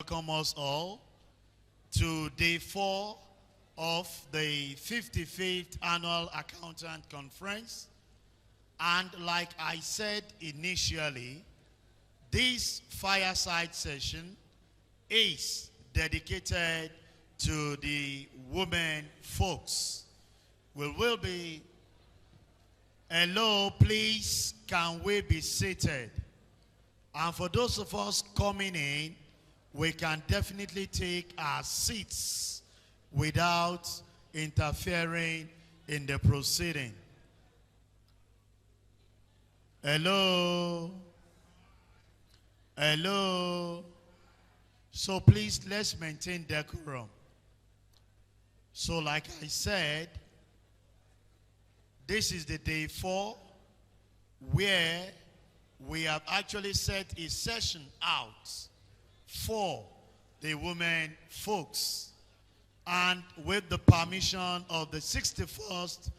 welcome us all to day 4 of the 55th Annual Accountant Conference. And like I said initially, this fireside session is dedicated to the women folks. We will be, hello, please, can we be seated? And for those of us coming in, we can definitely take our seats without interfering in the proceeding. Hello? Hello? So please, let's maintain decorum. So like I said, this is the day 4 where we have actually set a session out for the women folks. And with the permission of the 61st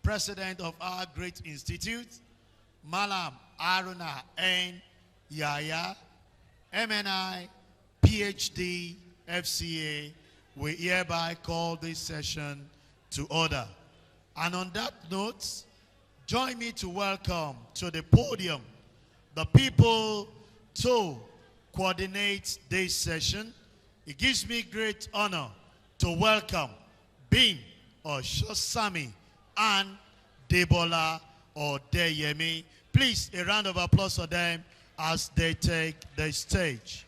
president of our great institute, Malam Aruna N. Yaya, MNI, PhD, FCA, we hereby call this session to order. And on that note, join me to welcome to the podium the people to coordinate this session. It gives me great honor to welcome Bin Oshosami and Debola Odeyemi. Please, a round of applause for them as they take the stage.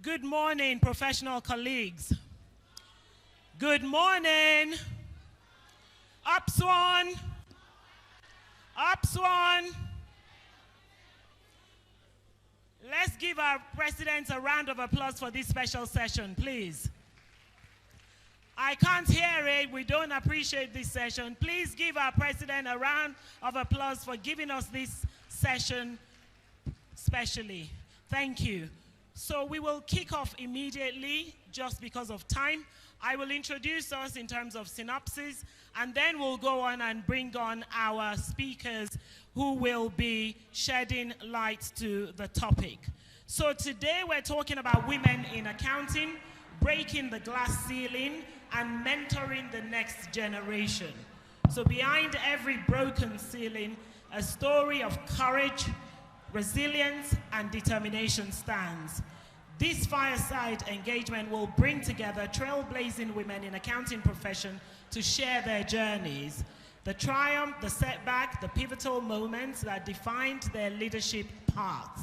Good morning, professional colleagues. Good morning. Up Swan. Up Swan. Let's give our president a round of applause for this special session, please. I can't hear it. We don't appreciate this session. Please give our president a round of applause for giving us this session specially. Thank you. So we will kick off immediately just because of time. I will introduce us in terms of synopsis, and then we'll go on and bring on our speakers who will be shedding light to the topic. So today we're talking about women in accounting, breaking the glass ceiling, and mentoring the next generation. So behind every broken ceiling, a story of courage, resilience, and determination stands. This fireside engagement will bring together trailblazing women in accounting profession to share their journeys, the triumph, the setback, the pivotal moments that defined their leadership paths.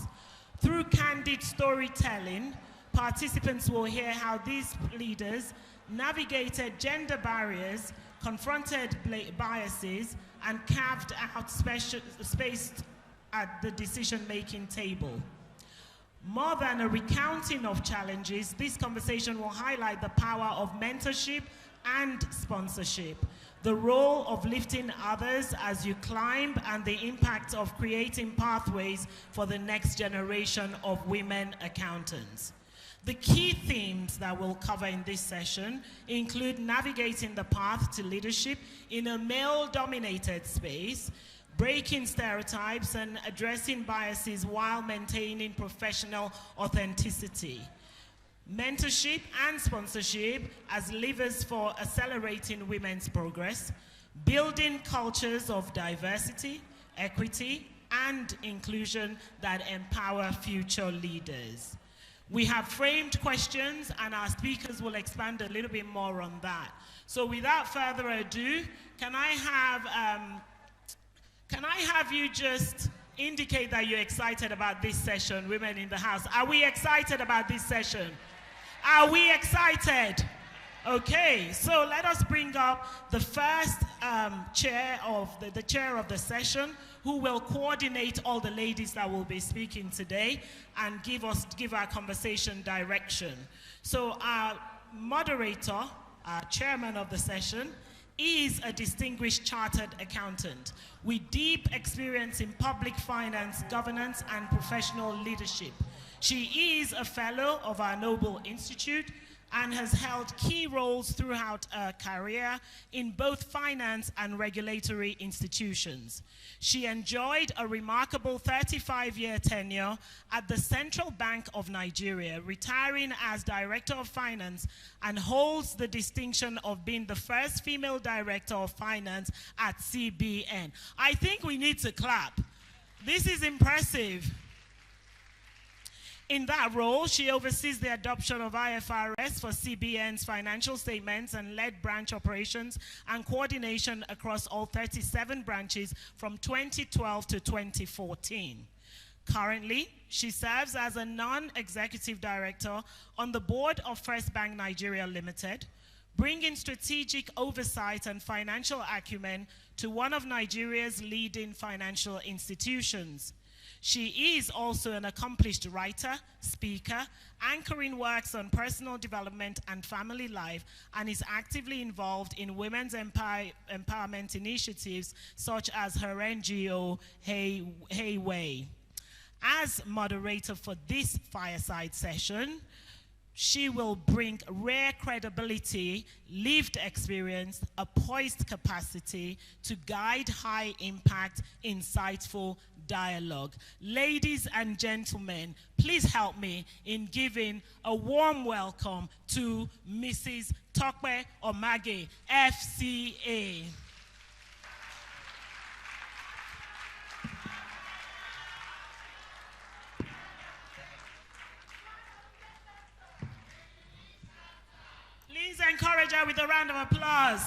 Through candid storytelling, participants will hear how these leaders navigated gender barriers, confronted biases, and carved out space at the decision-making table. More than a recounting of challenges, this conversation will highlight the power of mentorship and sponsorship, the role of lifting others as you climb, and the impact of creating pathways for the next generation of women accountants. The key themes that we'll cover in this session include navigating the path to leadership in a male-dominated space, breaking stereotypes and addressing biases while maintaining professional authenticity, mentorship and sponsorship as levers for accelerating women's progress, building cultures of diversity, equity, and inclusion that empower future leaders. We have framed questions, and our speakers will expand a little bit more on that. So without further ado, can I have you just indicate that you're excited about this session, women in the house? Are we excited about this session? Are we excited? Okay, so let us bring up the first chair of the chair of the session, who will coordinate all the ladies that will be speaking today and give our conversation direction. So our moderator, our chairman of the session, is a distinguished chartered accountant with deep experience in public finance, governance, and professional leadership. She is a fellow of our Noble Institute and has held key roles throughout her career in both finance and regulatory institutions. She enjoyed a remarkable 35-year tenure at the Central Bank of Nigeria, retiring as Director of Finance, and holds the distinction of being the first female Director of Finance at CBN. I think we need to clap. This is impressive. In that role, she oversees the adoption of IFRS for CBN's financial statements and led branch operations and coordination across all 37 branches from 2012 to 2014. Currently, she serves as a non-executive director on the board of First Bank Nigeria Limited, bringing strategic oversight and financial acumen to one of Nigeria's leading financial institutions. She is also an accomplished writer, speaker, anchoring works on personal development and family life, and is actively involved in women's empowerment initiatives such as her NGO, Hey Way. As moderator for this fireside session, she will bring rare credibility, lived experience, a poised capacity to guide high impact, insightful dialogue. Ladies and gentlemen, please help me in giving a warm welcome to Mrs. Tokpe Omage, FCA. Please encourage her with a round of applause.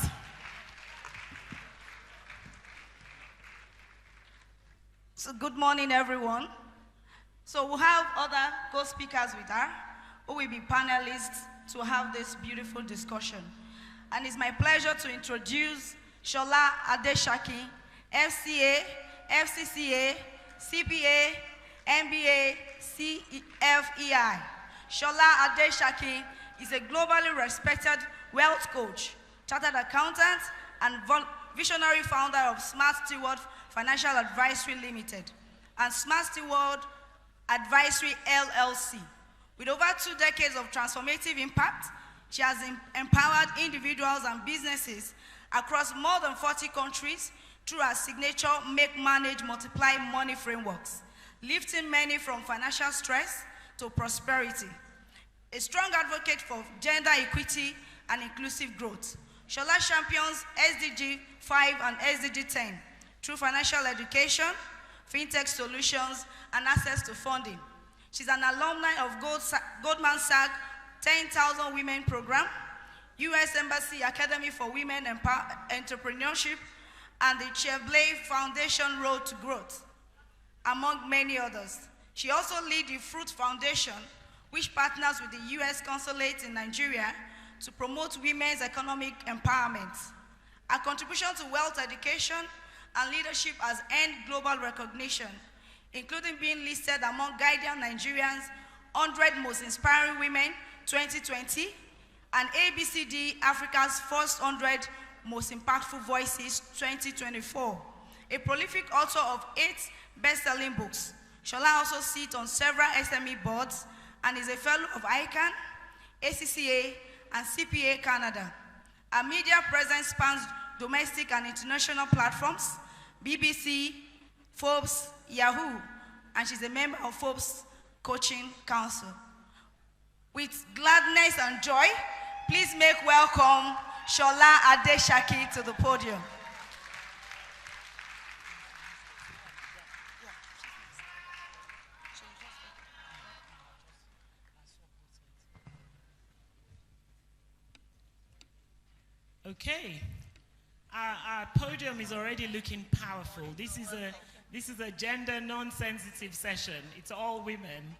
So good morning, everyone. So we'll have other co-speakers with her, who will be panelists to have this beautiful discussion. And it's my pleasure to introduce Shola Adeshaki, FCA, FCCA, CPA, MBA, CFEI. Shola Adeshaki is a globally respected wealth coach, chartered accountant, and visionary founder of Smart Steward Financial Advisory Limited and Smart Steward Advisory LLC. With over 2 decades of transformative impact, she has empowered individuals and businesses across more than 40 countries through her signature Make, Manage, Multiply Money frameworks, lifting many from financial stress to prosperity. A strong advocate for gender equity and inclusive growth, Shola champions SDG 5 and SDG 10 through financial education, fintech solutions, and access to funding. She's an alumni of Goldman Sachs 10,000 Women Program, U.S. Embassy Academy for Women Entrepreneurship, and the Chevrolet Foundation Road to Growth, among many others. She also leads the Fruit Foundation, which partners with the U.S. Consulate in Nigeria to promote women's economic empowerment. Her contribution to wealth education and leadership has earned global recognition, including being listed among Guardian Nigerians 100 Most Inspiring Women 2020 and ABCD Africa's First 100 Most Impactful Voices 2024. A prolific author of 8 best-selling books, Shola also sits on several SME boards and is a fellow of ICAN, ACCA, and CPA Canada. Her media presence spans domestic and international platforms, BBC, Forbes, Yahoo, and she's a member of Forbes Coaching Council. With gladness and joy, please make welcome Shola Adeshaki to the podium. Okay, our podium is already looking powerful. This is a gender non-sensitive session. It's all women.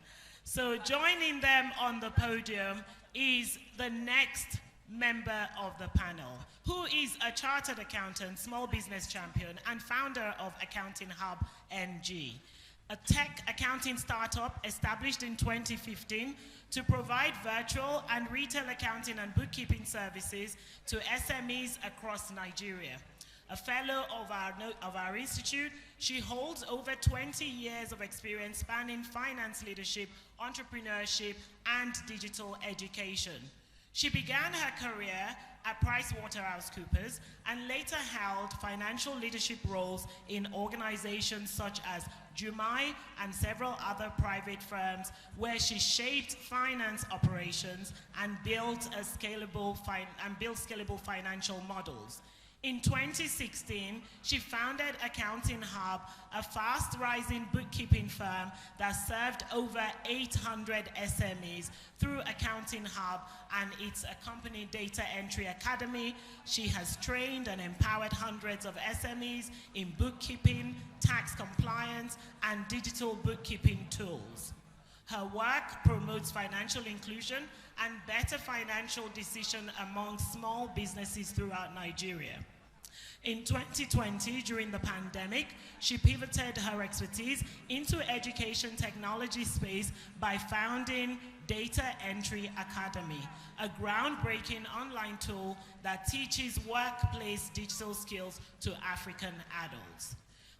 So joining them on the podium is the next member of the panel, who is a chartered accountant, small business champion, and founder of Accounting Hub NG, a tech accounting startup established in 2015 to provide virtual and retail accounting and bookkeeping services to SMEs across Nigeria. A fellow of our institute, she holds over 20 years of experience spanning finance leadership, entrepreneurship, and digital education. She began her career at PricewaterhouseCoopers and later held financial leadership roles in organizations such as Jumai and several other private firms where she shaped finance operations and built scalable financial models. In 2016, she founded Accounting Hub, a fast-rising bookkeeping firm that served over 800 SMEs through Accounting Hub and its accompanying Data Entry Academy. She has trained and empowered hundreds of SMEs in bookkeeping, tax compliance, and digital bookkeeping tools. Her work promotes financial inclusion and better financial decision among small businesses throughout Nigeria. In 2020, during the pandemic, she pivoted her expertise into education technology space by founding Data Entry Academy, a groundbreaking online tool that teaches workplace digital skills to African adults.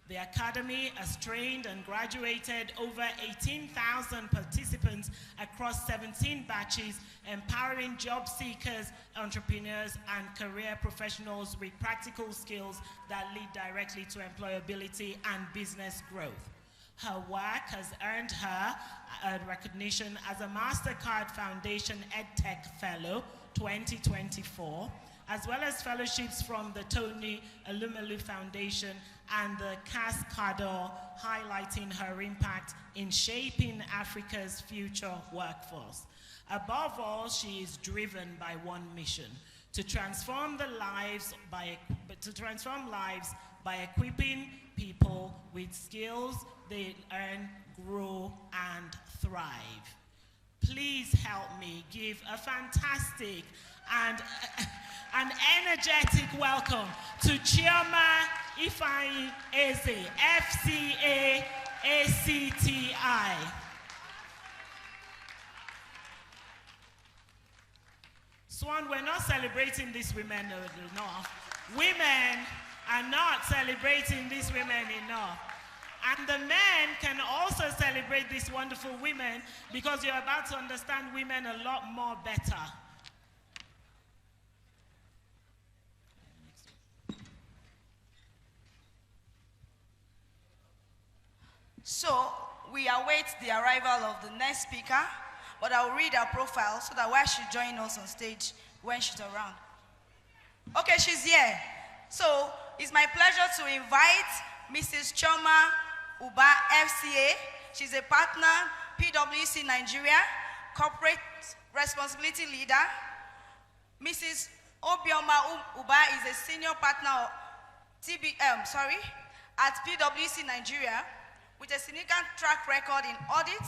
The Academy has trained and graduated over 18,000 participants across 17 batches, empowering job seekers, entrepreneurs, and career professionals with practical skills that lead directly to employability and business growth. Her work has earned her a recognition as a MasterCard Foundation EdTech Fellow 2024, as well as fellowships from the Tony Elumelu Foundation and the Cascador, highlighting her impact in shaping Africa's future workforce. Above all, she is driven by one mission: to transform lives by equipping people with skills they earn, grow, and thrive. Please help me give a fantastic and an energetic welcome to Chioma Ifeanyi Eze, FCA ACTI. Swan, we're not celebrating these women enough. Women are not celebrating these women enough. And the men can also celebrate these wonderful women, because you're about to understand women a lot more better. So we await the arrival of the next speaker, but I'll read her profile so that while she's joining us on stage when she's around. Okay, she's here. So it's my pleasure to invite Mrs. Chioma Uba, FCA. She's a partner, PwC Nigeria, corporate responsibility leader. Mrs. Obioma Uba is a senior partner at PwC Nigeria, with a significant track record in audit,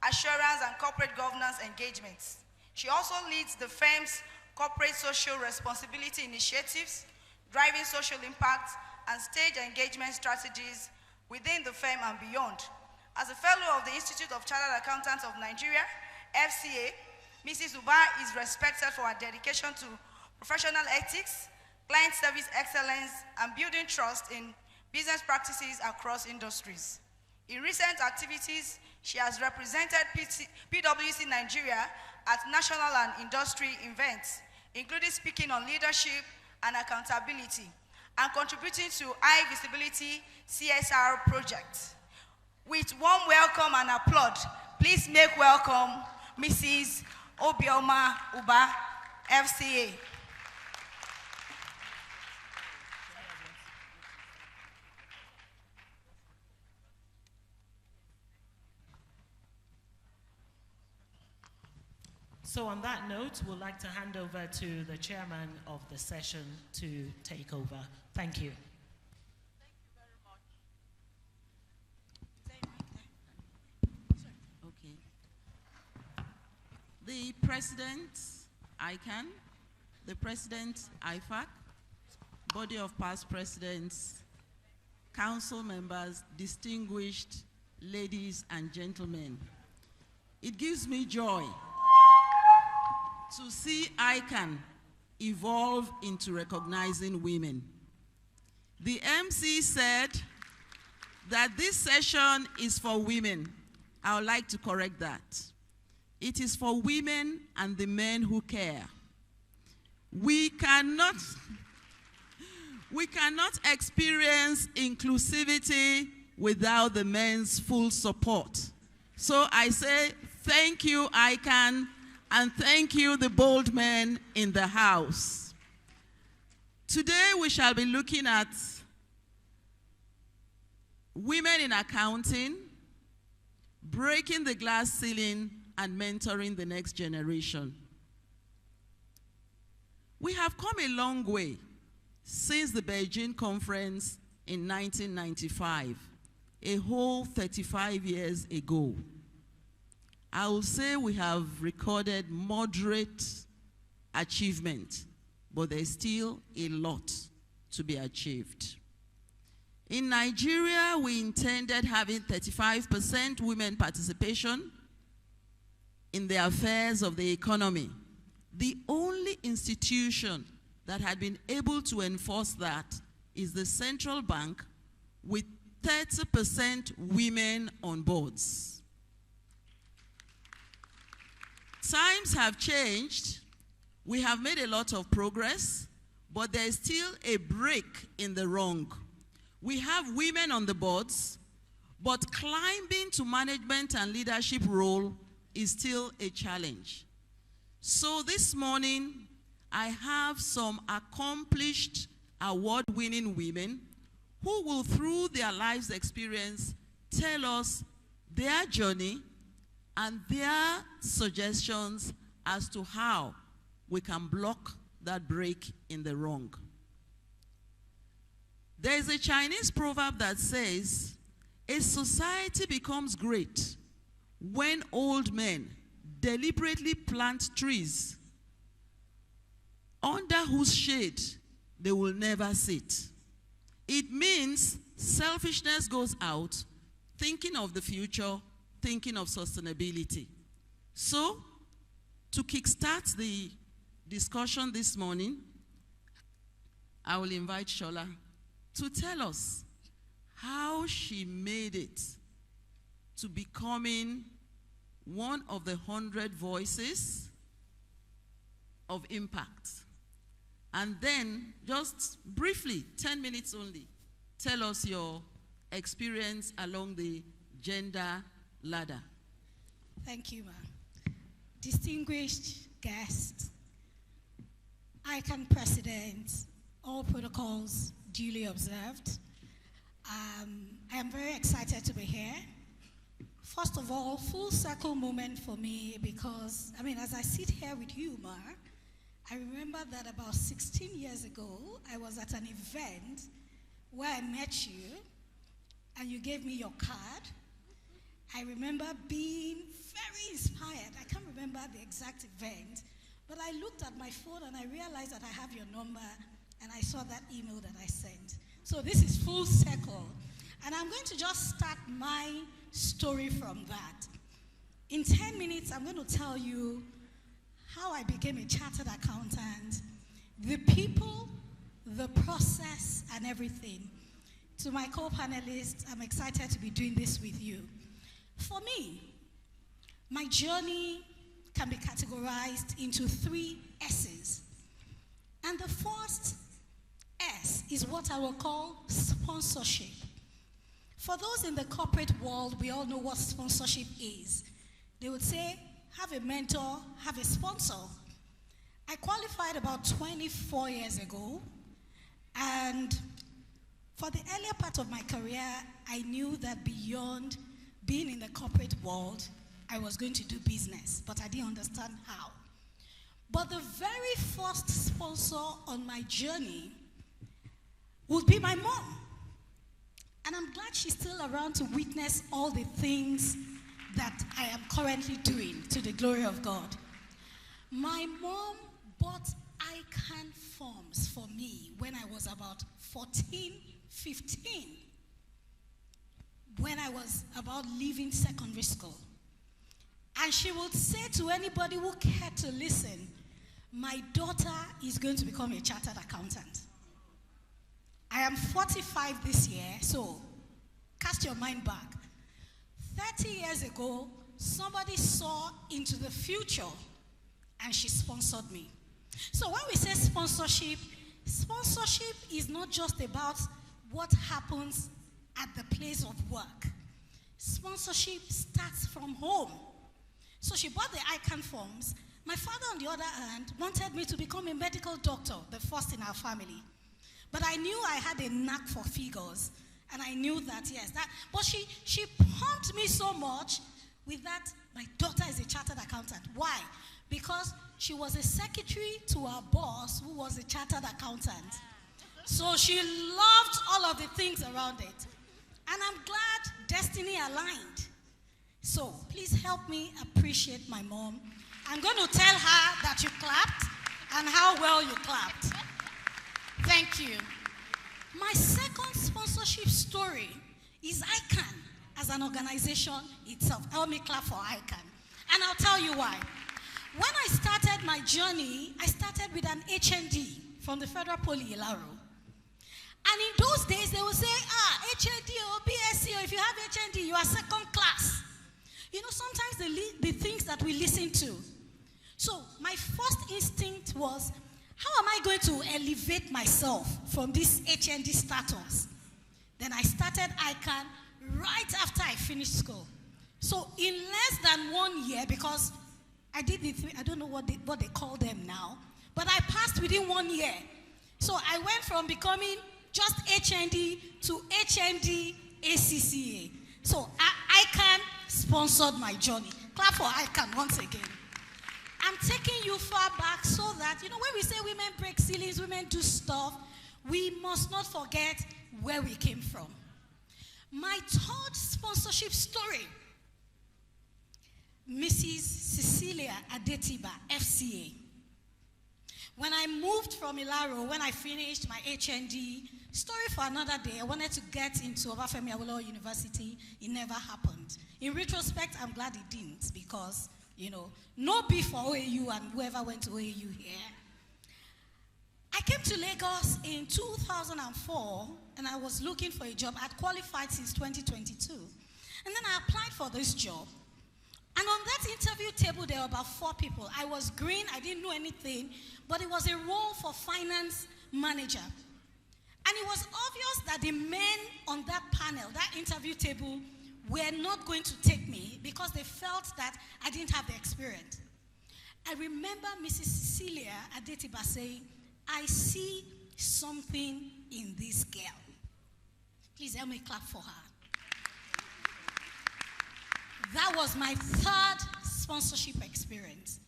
assurance, and corporate governance engagements. She also leads the firm's corporate social responsibility initiatives, driving social impact and stage engagement strategies within the firm and beyond. As a fellow of the Institute of Chartered Accountants of Nigeria, FCA, Mrs. Uba is respected for her dedication to professional ethics, client service excellence, and building trust in business practices across industries. In recent activities, she has represented PwC Nigeria at national and industry events, including speaking on leadership and accountability, and contributing to high visibility CSR projects. With warm welcome and applaud, please make welcome Mrs. Obioma Uba, FCA. So on that note, we'd like to hand over to the chairman of the session to take over. Thank you. Okay. The President, ICAN, the President, IFAC, body of past presidents, council members, distinguished ladies and gentlemen. It gives me joy to see ICAN evolve into recognizing women. The MC said that this session is for women. I would like to correct that. It is for women and the men who care. We cannot experience inclusivity without the men's full support. So I say thank you, ICAN, and thank you, the bold men in the house. Today we shall be looking at women in accounting, breaking the glass ceiling, and mentoring the next generation. We have come a long way since the Beijing conference in 1995, a whole 35 years ago. I will say we have recorded moderate achievement, but there's still a lot to be achieved. In Nigeria, we intended having 35% women participation in the affairs of the economy. The only institution that had been able to enforce that is the central bank, with 30% women on boards. Times have changed. We have made a lot of progress, but there is still a break in the wrong. We have women on the boards, but climbing to management and leadership role is still a challenge. So this morning, I have some accomplished, award-winning women who will, through their lives experience, tell us their journey and their suggestions as to how we can block that break in the wrong. There is a Chinese proverb that says, a society becomes great when old men deliberately plant trees under whose shade they will never sit. It means selfishness goes out, thinking of the future, thinking of sustainability. So, to kickstart the discussion this morning, I will invite Shola to tell us how she made it to becoming one of the 100 voices of impact. And then, just briefly, 10 minutes only, tell us your experience along the gender ladder. Thank you, ma'am. Distinguished guests, ICAN President, all protocols duly observed. I am very excited to be here. First of all, full circle moment for me because, as I sit here with you, Ma, I remember that about 16 years ago, I was at an event where I met you and you gave me your card. I remember being very inspired. I can't remember the exact event, but I looked at my phone and I realized that I have your number and I saw that email that I sent. So this is full circle. And I'm going to just start my story from that. In 10 minutes, I'm going to tell you how I became a chartered accountant, the people, the process, and everything. To my co-panelists, I'm excited to be doing this with you. For me, my journey can be categorized into 3 S's. And the first S is what I will call sponsorship. For those in the corporate world, we all know what sponsorship is. They would say, have a mentor, have a sponsor. I qualified about 24 years ago, and for the earlier part of my career, I knew that beyond being in the corporate world, I was going to do business, but I didn't understand how. But the very first sponsor on my journey would be my mom. And I'm glad she's still around to witness all the things that I am currently doing to the glory of God. My mom bought ICAN forms for me when I was about 14, 15, when I was about leaving secondary school. And she would say to anybody who cared to listen, my daughter is going to become a chartered accountant. I am 45 this year, so cast your mind back. 30 years ago, somebody saw into the future and she sponsored me. So when we say sponsorship, sponsorship is not just about what happens at the place of work. Sponsorship starts from home. So she bought the ICAN forms. My father, on the other hand, wanted me to become a medical doctor, the first in our family. But I knew I had a knack for figures, and I knew that, yes. But she pumped me so much with that, my daughter is a chartered accountant. Why? Because she was a secretary to our boss, who was a chartered accountant. So she loved all of the things around it. And I'm glad destiny aligned. So please help me appreciate my mom. I'm going to tell her that you clapped and how well you clapped. Thank you. My second sponsorship story is ICAN as an organization itself. Help me clap for ICAN. And I'll tell you why. When I started my journey, I started with an HND from the Federal Poly Ilaro. And in those days, they would say, HND or BSc, or if you have HND, you are second class. You know, sometimes the things that we listen to. So my first instinct was, how am I going to elevate myself from this HND status? Then I started ICAN right after I finished school. So in less than 1 year, because I did the three, I don't know what they call them now, but I passed within 1 year. So I went from becoming just HND to HND ACCA. So ICAN sponsored my journey. Clap for ICAN once again. I'm taking you far back so that, you know, when we say women break ceilings, women do stuff, we must not forget where we came from. My third sponsorship story, Mrs. Cecilia Adetiba, FCA. When I moved from Ilaro, when I finished my HND, story for another day, I wanted to get into Obafemi Awolowo University. It never happened. In retrospect, I'm glad it didn't because, you know, no beef for OAU and whoever went to OAU here. I came to Lagos in 2004 and I was looking for a job. I'd qualified since 2022. And then I applied for this job. And on that interview table, there were about 4 people. I was green, I didn't know anything, but it was a role for finance manager. And it was obvious that the men on that panel, that interview table, were not going to take me because they felt that I didn't have the experience. I remember Mrs. Cecilia Adetiba saying, I see something in this girl. Please help me clap for her. That was my third sponsorship experience.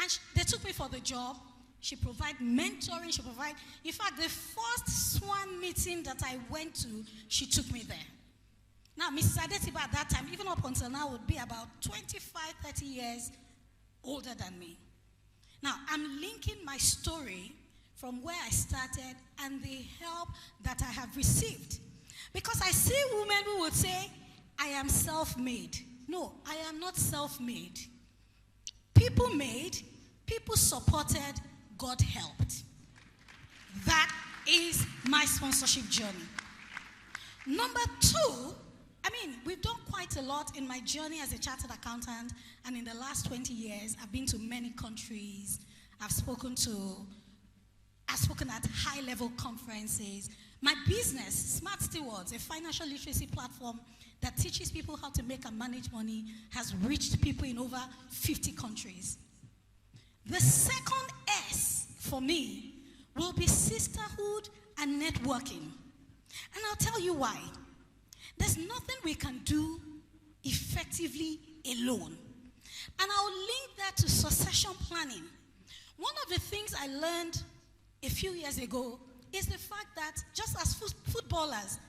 And they took me for the job. She provided mentoring, she provided, in fact, the first SWAN meeting that I went to, she took me there. Now, Mrs. Adetiba at that time, even up until now, would be about 25, 30 years older than me. Now, I'm linking my story from where I started and the help that I have received. Because I see women who would say, I am self-made. No, I am not self-made. People made, people supported, God helped. That is my sponsorship journey. Number 2, I mean, we've done quite a lot in my journey as a chartered accountant, and in the last 20 years, I've been to many countries. I've spoken at high-level conferences. My business, Smart Stewards, a financial literacy platform that teaches people how to make and manage money, has reached people in over 50 countries. The second S for me will be sisterhood and networking. And I'll tell you why. There's nothing we can do effectively alone. And I'll link that to succession planning. One of the things I learned a few years ago is the fact that just as footballers,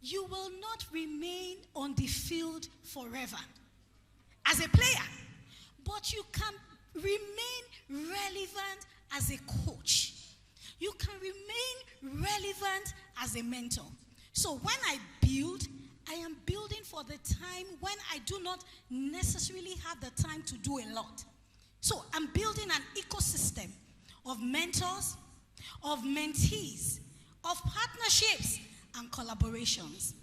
you will not remain on the field forever as a player, but you can remain relevant as a coach. You can remain relevant as a mentor. So when I build, I am building for the time when I do not necessarily have the time to do a lot. So I'm building an ecosystem of mentors, of mentees, of partnerships, and collaborations.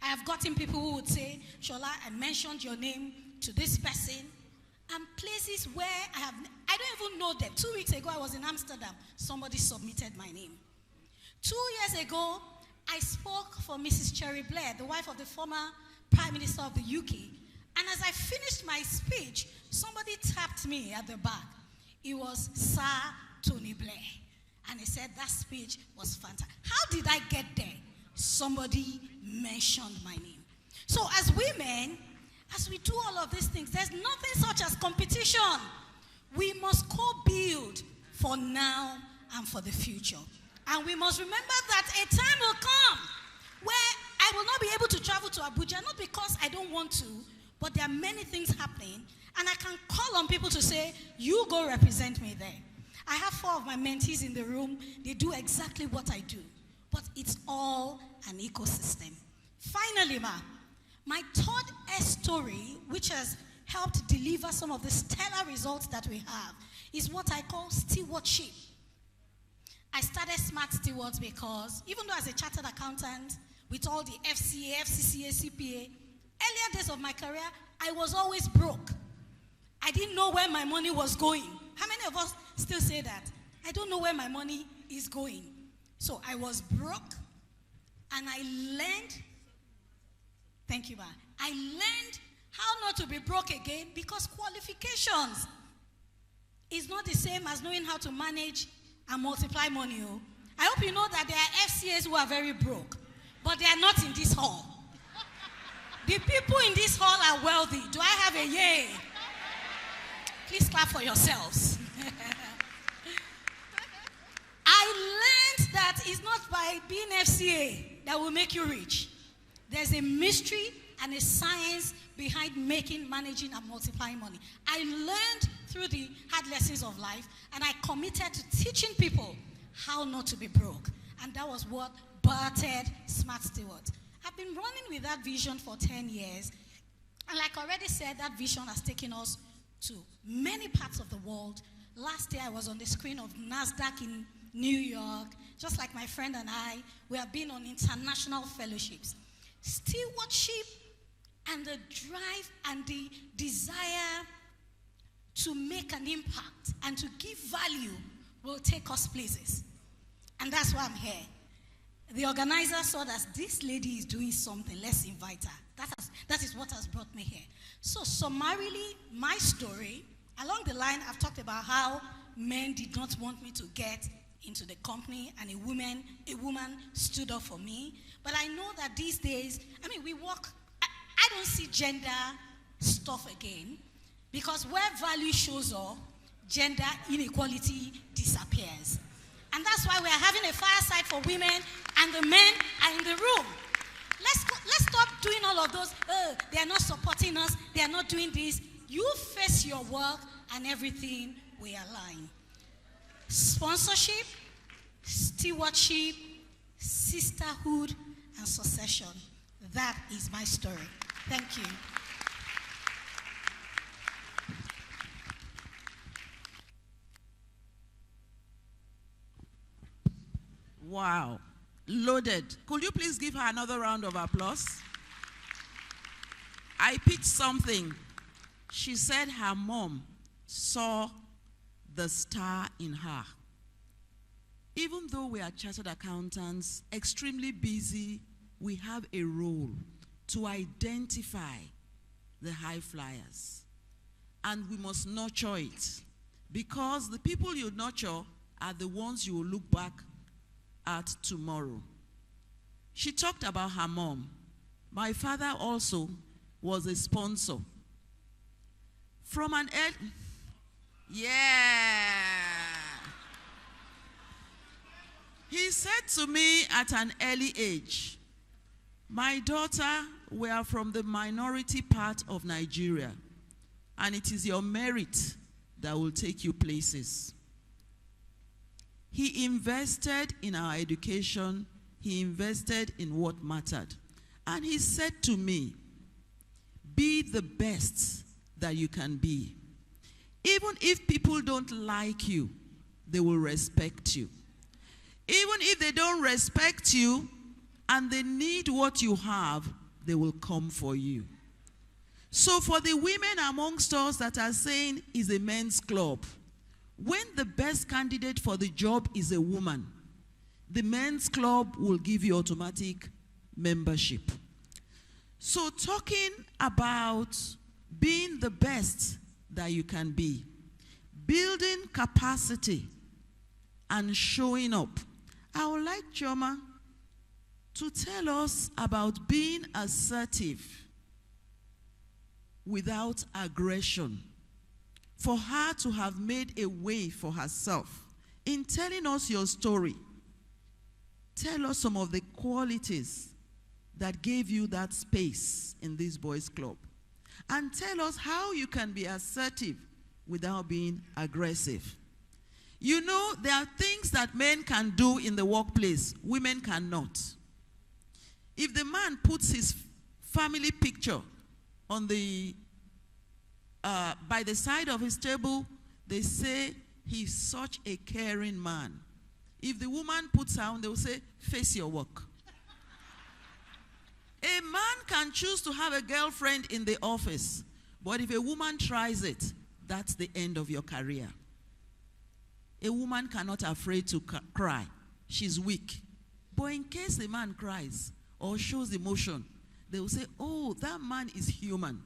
I have gotten people who would say, Shola, I mentioned your name to this person, and places where I don't even know them. 2 weeks ago, I was in Amsterdam. Somebody submitted my name. 2 years ago, I spoke for Mrs. Cherry Blair, the wife of the former Prime Minister of the UK. And as I finished my speech, somebody tapped me at the back. It was Sir Tony Blair. And he said that speech was fantastic. How did I get there? Somebody mentioned my name. So as women, as we do all of these things, there's nothing such as competition. We must co-build for now and for the future. And we must remember that a time will come where I will not be able to travel to Abuja, not because I don't want to, but there are many things happening, and I can call on people to say, you go represent me there. I have 4 of my mentees in the room. They do exactly what I do, but it's all an ecosystem. Finally, my third S story, which has helped deliver some of the stellar results that we have, is what I call stewardship. I started Smart Stewards because even though as a chartered accountant, with all the FCA, FCCA, CPA, earlier days of my career, I was always broke. I didn't know where my money was going. How many of us still say that? I don't know where my money is going. So I was broke, and I learned, thank you, I learned how not to be broke again, because qualifications is not the same as knowing how to manage and multiply money. I hope you know that there are FCAs who are very broke, but they are not in this hall. The people in this hall are wealthy. Do I have a yay? Please clap for yourselves. I learned that it's not by being FCA that will make you rich. There's a mystery and a science behind making, managing, and multiplying money. I learned through the hard lessons of life, and I committed to teaching people how not to be broke. And that was what birthed Smart Stewards. I've been running with that vision for 10 years. And like I already said, that vision has taken us to many parts of the world. Last year, I was on the screen of NASDAQ in New York. Just like my friend and I, we have been on international fellowships. Stewardship and the drive and the desire to make an impact and to give value will take us places. And that's why I'm here. The organizer saw that this lady is doing something, let's invite her. That is what has brought me here. So summarily, my story, along the line, I've talked about how men did not want me to get into the company, and a woman stood up for me. But I know that these days, we work, I don't see gender stuff again, because where value shows up, gender inequality disappears. And that's why we are having a fireside for women, and the men are in the room. Let's stop doing all of those, they are not supporting us, they are not doing this. You face your work, and everything will align. Sponsorship, stewardship, sisterhood, and succession. That is my story. Thank you. Wow. Loaded. Could you please give her another round of applause? I picked something. She said her mom saw the star in her. Even though we are chartered accountants, extremely busy, we have a role to identify the high flyers. And we must nurture it, because the people you nurture are the ones you will look back at tomorrow. She talked about her mom. My father also was a sponsor. From an early, he said to me at an early age, my daughter, we are from the minority part of Nigeria, and it is your merit that will take you places. He invested in our education. He invested in what mattered. And he said to me, be the best that you can be. Even if people don't like you, they will respect you. Even if they don't respect you and they need what you have, they will come for you. So for the women amongst us that are saying is a men's club, when the best candidate for the job is a woman, the men's club will give you automatic membership. So talking about being the best that you can be, building capacity and showing up. I would like Chioma to tell us about being assertive without aggression, for her to have made a way for herself. In telling us your story, tell us some of the qualities that gave you that space in this boys' club. And tell us how you can be assertive without being aggressive. You know, there are things that men can do in the workplace, women cannot. If the man puts his family picture on the by the side of his table, they say he's such a caring man. If the woman puts her on, they will say, face your work. A man can choose to have a girlfriend in the office, but if a woman tries it, that's the end of your career. A woman cannot afraid to cry. She's weak. But in case the man cries or shows emotion, they will say, oh, that man is human.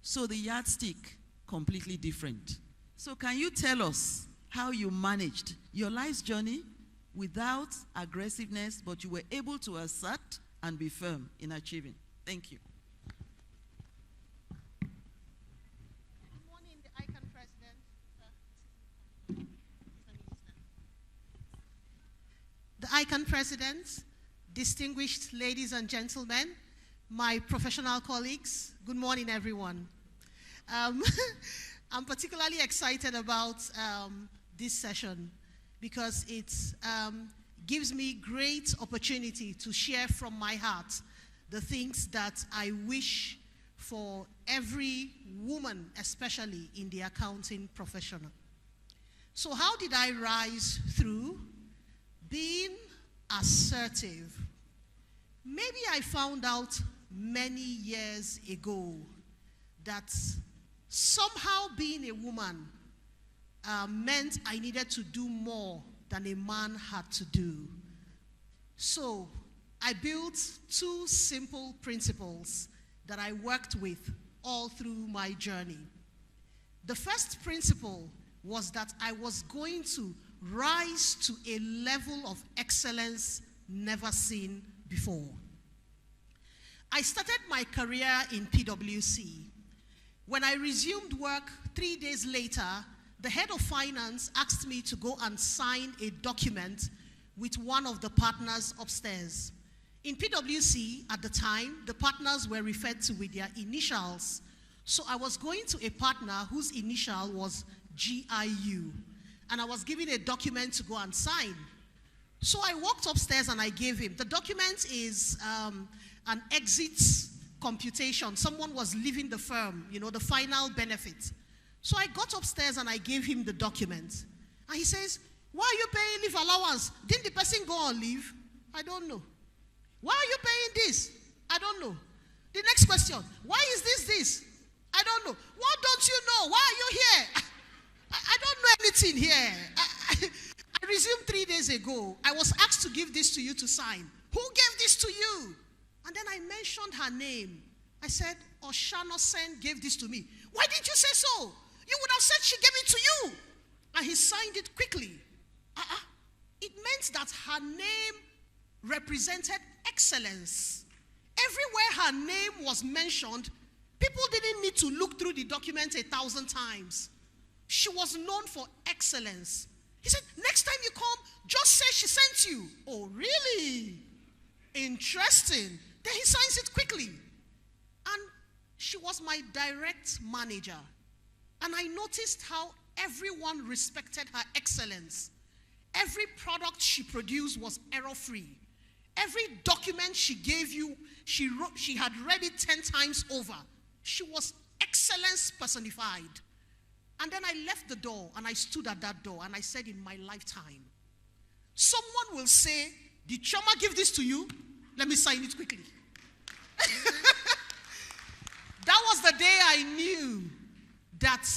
So the yardstick, completely different. So can you tell us how you managed your life's journey without aggressiveness, but you were able to assert and be firm in achieving? Thank you. Good morning, the ICAN president. The ICAN president, distinguished ladies and gentlemen, my professional colleagues, good morning, everyone. I'm particularly excited about this session because it gives me great opportunity to share from my heart the things that I wish for every woman, especially in the accounting profession. So how did I rise through? Being assertive. Maybe I found out many years ago that somehow being a woman meant I needed to do more than a man had to do. So I built two simple principles that I worked with all through my journey. The first principle was that I was going to rise to a level of excellence never seen before. I started my career in PwC. When I resumed work 3 days later, the head of finance asked me to go and sign a document with one of the partners upstairs. In PwC, at the time, the partners were referred to with their initials. So I was going to a partner whose initial was GIU, and I was given a document to go and sign. So I walked upstairs and I gave him. The document is an exit computation. Someone was leaving the firm, you know, the final benefit. So I got upstairs and I gave him the document. And he says, why are you paying leave allowance? Didn't the person go on leave? I don't know. Why are you paying this? I don't know. The next question, why is this? I don't know. What don't you know? Why are you here? I don't know anything here. I resumed 3 days ago. I was asked to give this to you to sign. Who gave this to you? And then I mentioned her name. I said, Oshano Sen gave this to me. Why did you say so? You would have said she gave it to you. And he signed it quickly. It meant that her name represented excellence. Everywhere her name was mentioned, people didn't need to look through the document 1,000 times. She was known for excellence. He said, next time you come, just say she sent you. Oh, really? Interesting. Then he signs it quickly. And she was my direct manager. And I noticed how everyone respected her excellence. Every product she produced was error-free. Every document she gave you, she had read it 10 times over. She was excellence personified. And then I left the door and I stood at that door and I said, in my lifetime, someone will say, did Chioma give this to you? Let me sign it quickly. I knew that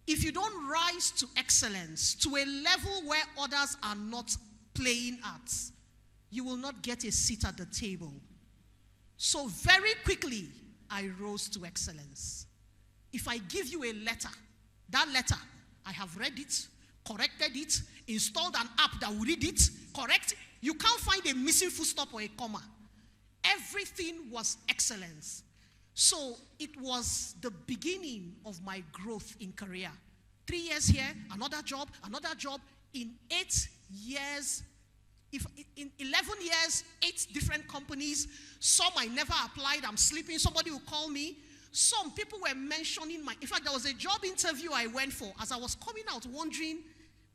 if you don't rise to excellence, to a level where others are not playing at, you will not get a seat at the table. So very quickly, I rose to excellence. If I give you a letter, that letter, I have read it, corrected it, installed an app that will read it, correct. You can't find a missing full stop or a comma. Everything was excellence. So it was the beginning of my growth in career. 3 years here, another job. In 8 years, in 11 years, 8 different companies. Some I never applied. I'm sleeping. Somebody will call me. Some people were mentioning in fact, there was a job interview I went for. As I was coming out, wondering,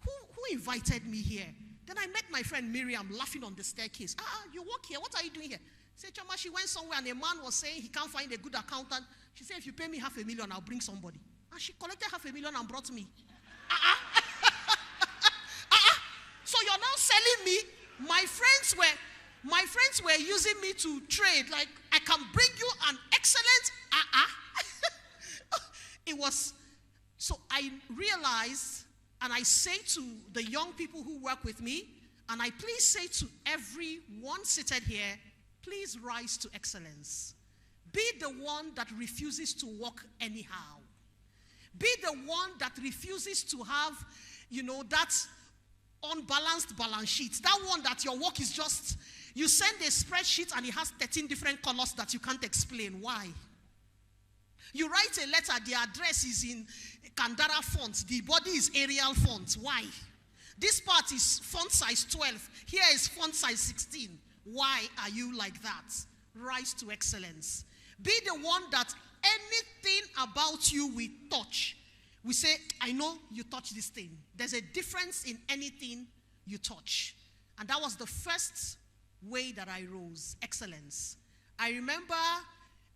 who invited me here? Then I met my friend Miriam laughing on the staircase. You work here. What are you doing here? I said, Chama, she went somewhere and a man was saying he can't find a good accountant. She said, if you pay me $500,000, I'll bring somebody. And she collected $500,000 and brought me. So you're now selling me. My friends were using me to trade. Like, I can bring you an excellent. It was. So I realized, and I say to the young people who work with me, and I please say to everyone seated here, please rise to excellence. Be the one that refuses to walk anyhow. Be the one that refuses to have, that unbalanced balance sheet. That one that your work is just, you send a spreadsheet and it has 13 different colors that you can't explain. Why? You write a letter, the address is in Kandara font, the body is Arial font. Why? This part is font size 12, here is font size 16. Why are you like that? Rise to excellence. Be the one that anything about you we touch, we say, I know you touch this thing. There's a difference in anything you touch. And that was the first way that I rose, excellence. I remember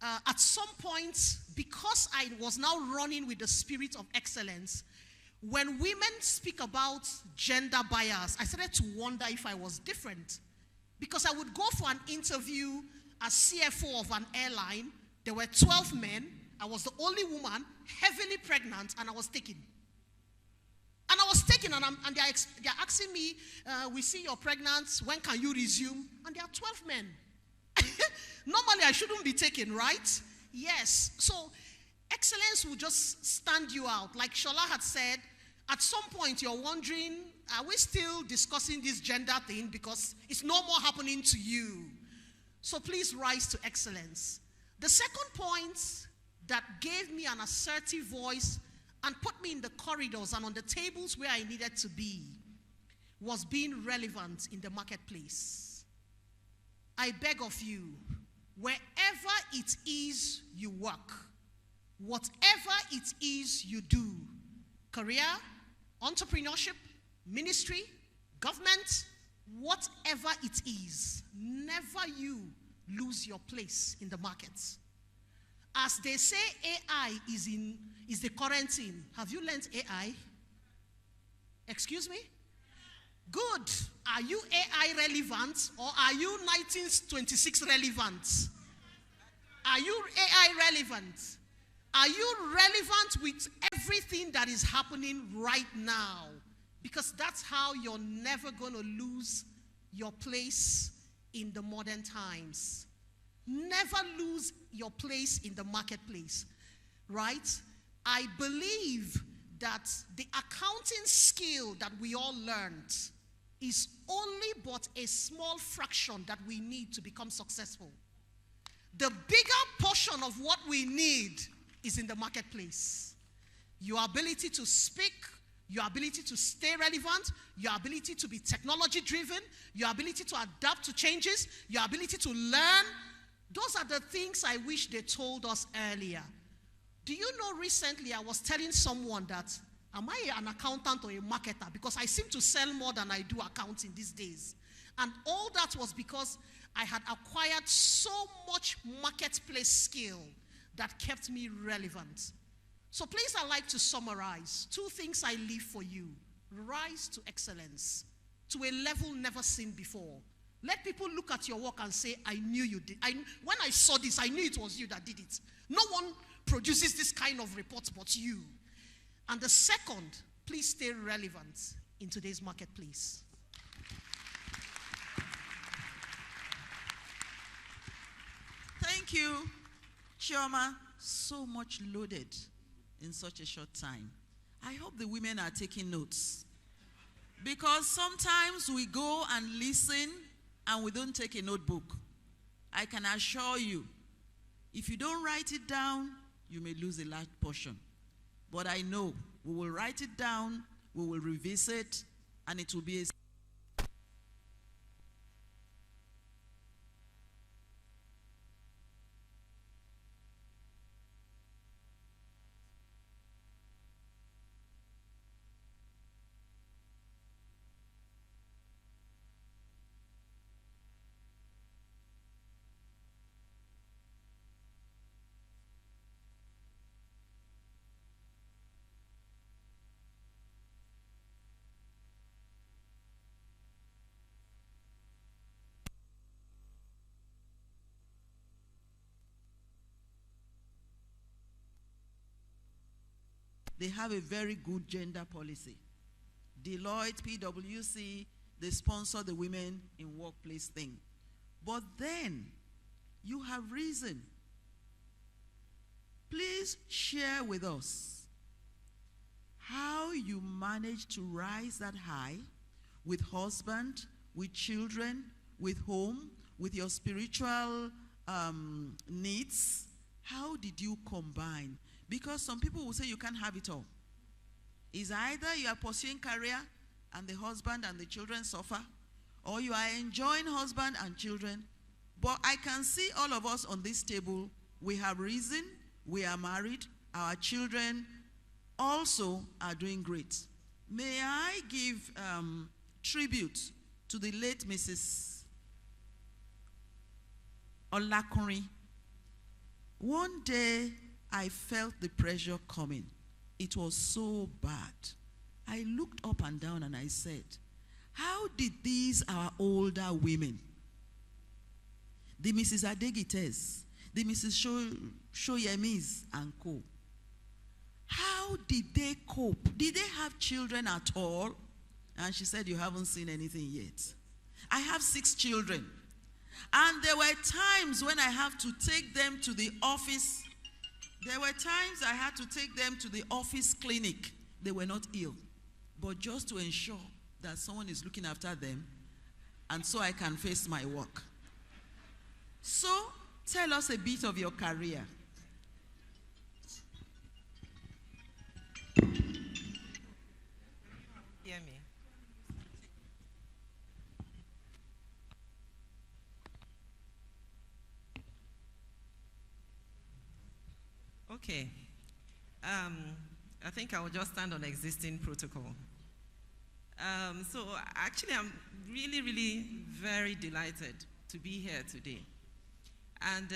at some point, because I was now running with the spirit of excellence, when women speak about gender bias, I started to wonder if I was different. Because I would go for an interview as CFO of an airline. There were 12 men. I was the only woman, heavily pregnant, and I was taken. And they're asking me, we see you're pregnant, when can you resume? And there are 12 men. Normally, I shouldn't be taken, right? Yes. So, excellence will just stand you out. Like Shola had said, at some point you're wondering, are we still discussing this gender thing? Because it's no more happening to you. So please rise to excellence. The second point that gave me an assertive voice and put me in the corridors and on the tables where I needed to be was being relevant in the marketplace. I beg of you, wherever it is you work, whatever it is you do, career, entrepreneurship, ministry, government, whatever it is, never you lose your place in the markets. As they say, AI is the current thing. Have you learned AI? Excuse me? Good. Are you AI relevant or are you 1926 relevant? Are you AI relevant? Are you relevant with everything that is happening right now? Because that's how you're never going to lose your place in the modern times. Never lose your place in the marketplace, right? I believe that the accounting skill that we all learned is only but a small fraction that we need to become successful. The bigger portion of what we need is in the marketplace. Your ability to speak, your ability to stay relevant, your ability to be technology driven, your ability to adapt to changes, your ability to learn. Those are the things I wish they told us earlier. Do you know recently I was telling someone that, am I an accountant or a marketer? Because I seem to sell more than I do accounting these days. And all that was because I had acquired so much marketplace skill that kept me relevant. So please, I'd like to summarize 2 things I leave for you. Rise to excellence, to a level never seen before. Let people look at your work and say, I knew you did. When I saw this, I knew it was you that did it. No one produces this kind of report but you. And the second, please stay relevant in today's marketplace. Thank you, Chioma. So much loaded in such a short time. I hope the women are taking notes. Because sometimes we go and listen and we don't take a notebook. I can assure you, if you don't write it down, you may lose a large portion. But I know we will write it down, we will revisit, and it will be a they have a very good gender policy. Deloitte, PwC, they sponsor the women in workplace thing. But then, you have reason. Please share with us how you manage to rise that high with husband, with children, with home, with your spiritual needs. How did you combine? Because some people will say you can't have it all. It's either you are pursuing career and the husband and the children suffer, or you are enjoying husband and children. But I can see all of us on this table, we have reason, we are married, our children also are doing great. May I give tribute to the late Mrs. Olakunrin. One day, I felt the pressure coming. It was so bad. I looked up and down and I said, how did these our older women, the Mrs. Adegites, the Mrs. Shoyemis and co, how did they cope? Did they have children at all? And she said, you haven't seen anything yet. I have 6 children. And there were times when I have to take them to the office. There were times I had to take them to the office clinic. They were not ill, but just to ensure that someone is looking after them, and so I can face my work. So, tell us a bit of your career. Hear me? Okay. I think I will just stand on existing protocol. So actually, I'm really, really very delighted to be here today. And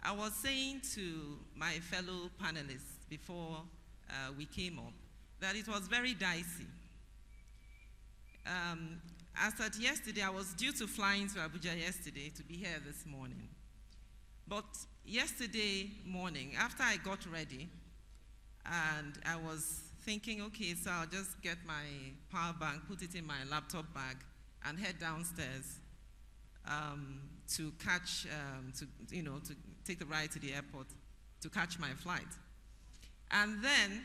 I was saying to my fellow panelists before we came up that it was very dicey. As at yesterday, I was due to fly into Abuja yesterday to be here this morning. But yesterday morning, after I got ready, and I was thinking, okay, so I'll just get my power bank, put it in my laptop bag, and head downstairs to catch, to take the ride to the airport to catch my flight. And then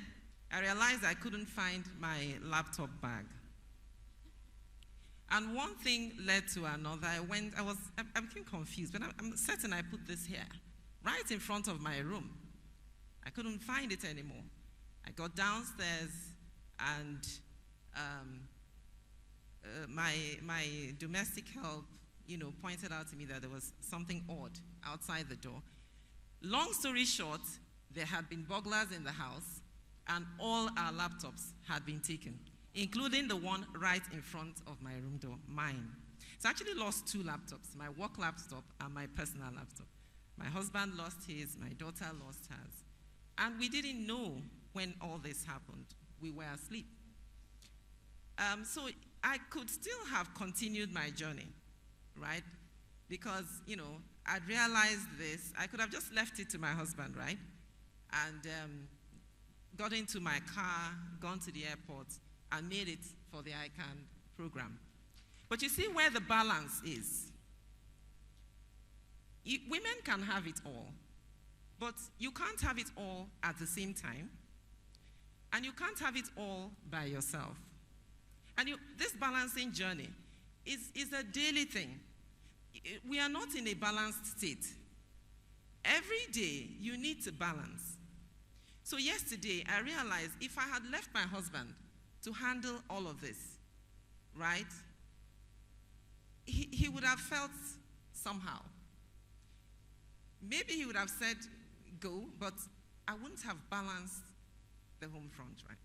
I realized I couldn't find my laptop bag. And one thing led to another. I became confused, but I'm certain I put this here, right in front of my room. I couldn't find it anymore. I got downstairs, and my domestic help, pointed out to me that there was something odd outside the door. Long story short, there had been burglars in the house, and all our laptops had been taken, including the one right in front of my room door, mine. So I actually lost 2 laptops, my work laptop and my personal laptop. My husband lost his, my daughter lost hers. And we didn't know when all this happened. We were asleep. So I could still have continued my journey, right? Because, I'd realized this. I could have just left it to my husband, right? and got into my car, gone to the airport, and made it for the ICAN program. But you see where the balance is. Women can have it all, but you can't have it all at the same time, and you can't have it all by yourself. And this balancing journey is a daily thing. We are not in a balanced state. Every day, you need to balance. So yesterday, I realized if I had left my husband to handle all of this, right, he would have felt somehow. Maybe he would have said, go, but I wouldn't have balanced the home front, right?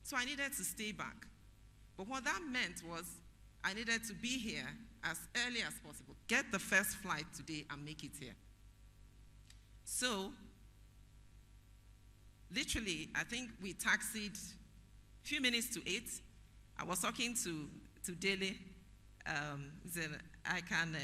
So I needed to stay back. But what that meant was I needed to be here as early as possible, get the first flight today and make it here. So, literally, I think we taxied a few minutes to 8. I was talking to Dele, he's an ICAN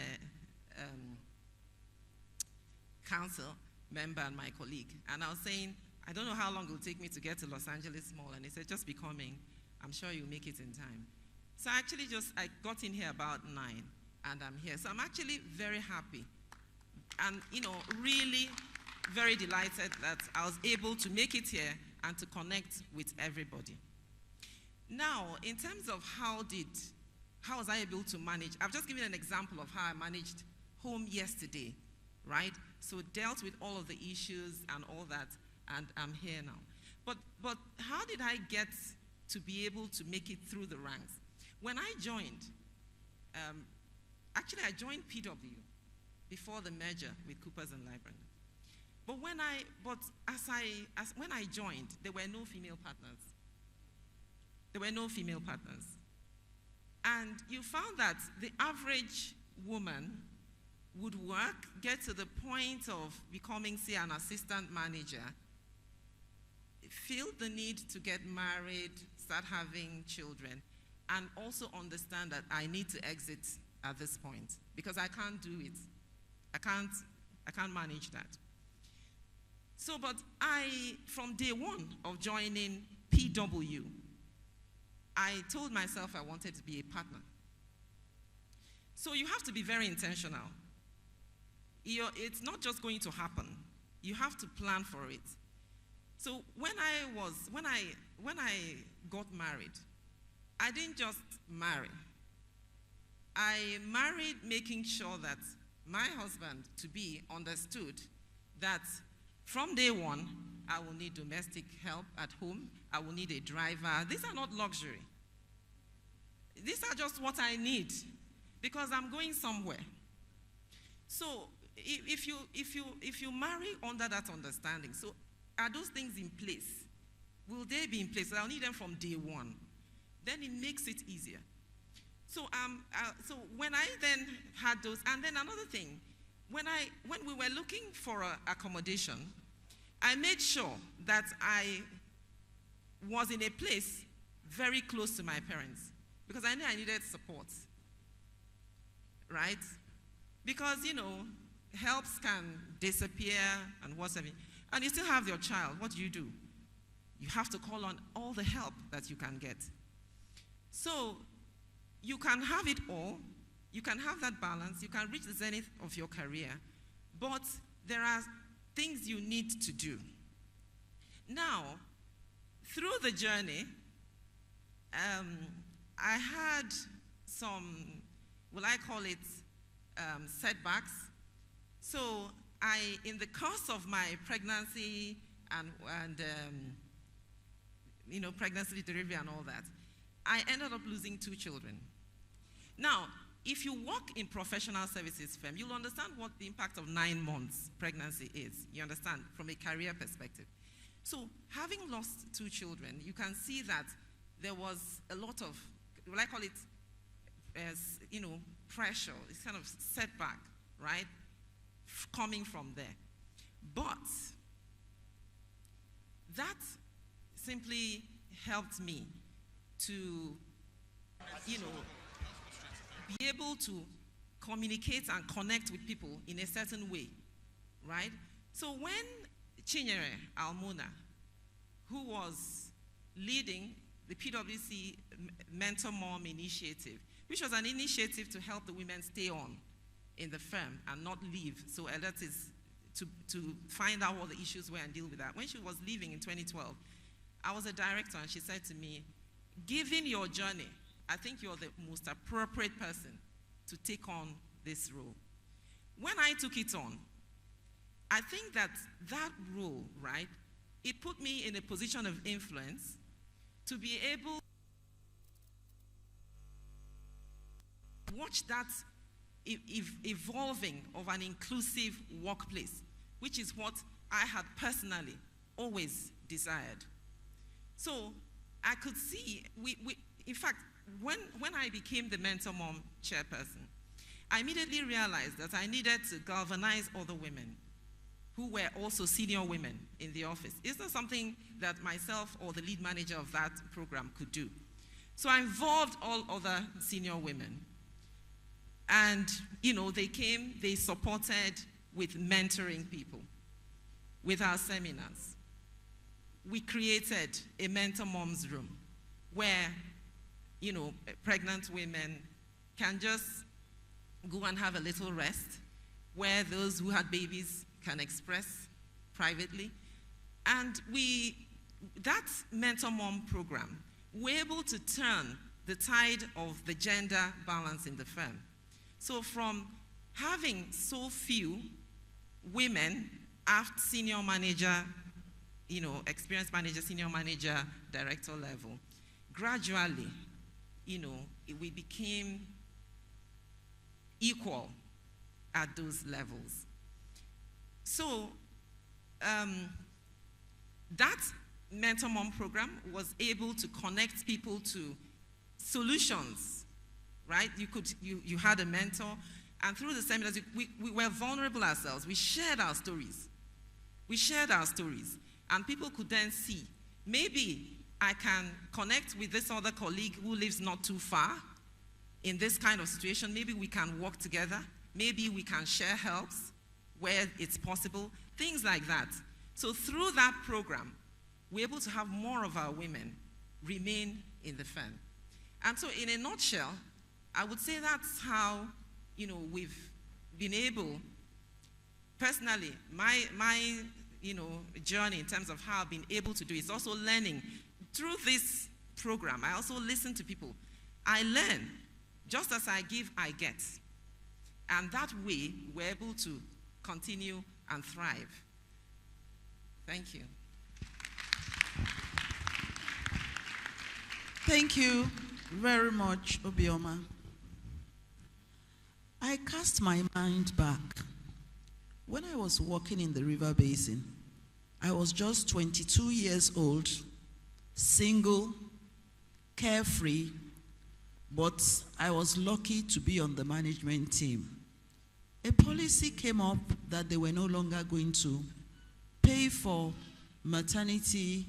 council member and my colleague, and I was saying, I don't know how long it will take me to get to Los Angeles Mall, and he said, just be coming. I'm sure you'll make it in time. So I got in here about 9, and I'm here. So I'm actually very happy and, really very delighted that I was able to make it here and to connect with everybody. Now, in terms of how was I able to manage, I've just given an example of how I managed home yesterday, right? So dealt with all of the issues and all that, and I'm here now. But how did I get to be able to make it through the ranks? When I joined, actually I joined PW before the merger with Coopers and Library. But when I joined, there were no female partners. There were no female partners. And you found that the average woman would work, get to the point of becoming, say, an assistant manager, feel the need to get married, start having children, and also understand that I need to exit at this point because I can't do it. I can't manage that. So, but from day one of joining PW, I told myself I wanted to be a partner. So you have to be very intentional. It's not just going to happen. You have to plan for it. So when I got married, I didn't just marry. I married making sure that my husband-to-be understood that from day one, I will need domestic help at home. I will need a driver. These are not luxury. These are just what I need because I'm going somewhere. So if you marry under that understanding, so are those things in place? Will they be in place? So I'll need them from day one. Then it makes it easier. So so when I then had those, and then another thing, when we were looking for accommodation, I made sure that I was in a place very close to my parents because I knew I needed support, right? Because, helps can disappear and whatever, and you still have your child. What do? You have to call on all the help that you can get. So you can have it all. You can have that balance. You can reach the zenith of your career. But there are things you need to do. Now, through the journey, I had some, will I call it, setbacks. So in the course of my pregnancy and pregnancy, delivery and all that, I ended up losing 2 children. Now, if you work in professional services firm, you'll understand what the impact of 9 months pregnancy is. You understand, from a career perspective. So, having lost 2 children, you can see that there was a lot of, what I call it, pressure, it's kind of setback, right, coming from there. But that simply helped me to, be able to communicate and connect with people in a certain way, right? So when Chinyere Almona, who was leading the PwC Mentor Mom Initiative, which was an initiative to help the women stay on in the firm and not leave. So that is to find out what the issues were and deal with that. When she was leaving in 2012, I was a director, and she said to me, given your journey, I think you're the most appropriate person to take on this role. When I took it on, I think that role, right, it put me in a position of influence to be able to watch that evolving of an inclusive workplace, which is what I had personally always desired. So I could see, in fact, when I became the Mentor Mom chairperson, I immediately realized that I needed to galvanize other women who were also senior women in the office. It's not something that myself or the lead manager of that program could do. So I involved all other senior women. And, you know, they came, they supported with mentoring people, with our seminars. We created a Mentor Moms room where, you know, pregnant women can just go and have a little rest, where those who had babies can express privately. And that Mentor Mom program, we're able to turn the tide of the gender balance in the firm. So from having so few women at senior manager, you know, experienced manager, senior manager, director level, gradually, you know, we became equal at those levels. So that Mentor Mom program was able to connect people to solutions, right? You had a mentor, and through the seminars, we were vulnerable ourselves. We shared our stories. We shared our stories, and people could then see, maybe I can connect with this other colleague who lives not too far in this kind of situation. Maybe we can work together. Maybe we can share helps where it's possible, things like that. So through that program, we're able to have more of our women remain in the firm. And so in a nutshell, I would say that's how, you know, we've been able, personally, my you know, journey in terms of how I've been able to do it is also learning. Through this program, I also listen to people. I learn. Just as I give, I get. And that way, we're able to continue and thrive. Thank you. Thank you very much, Obioma. I cast my mind back. When I was working in the River Basin, I was just 22 years old, single, carefree, but I was lucky to be on the management team. A policy came up that they were no longer going to pay for maternity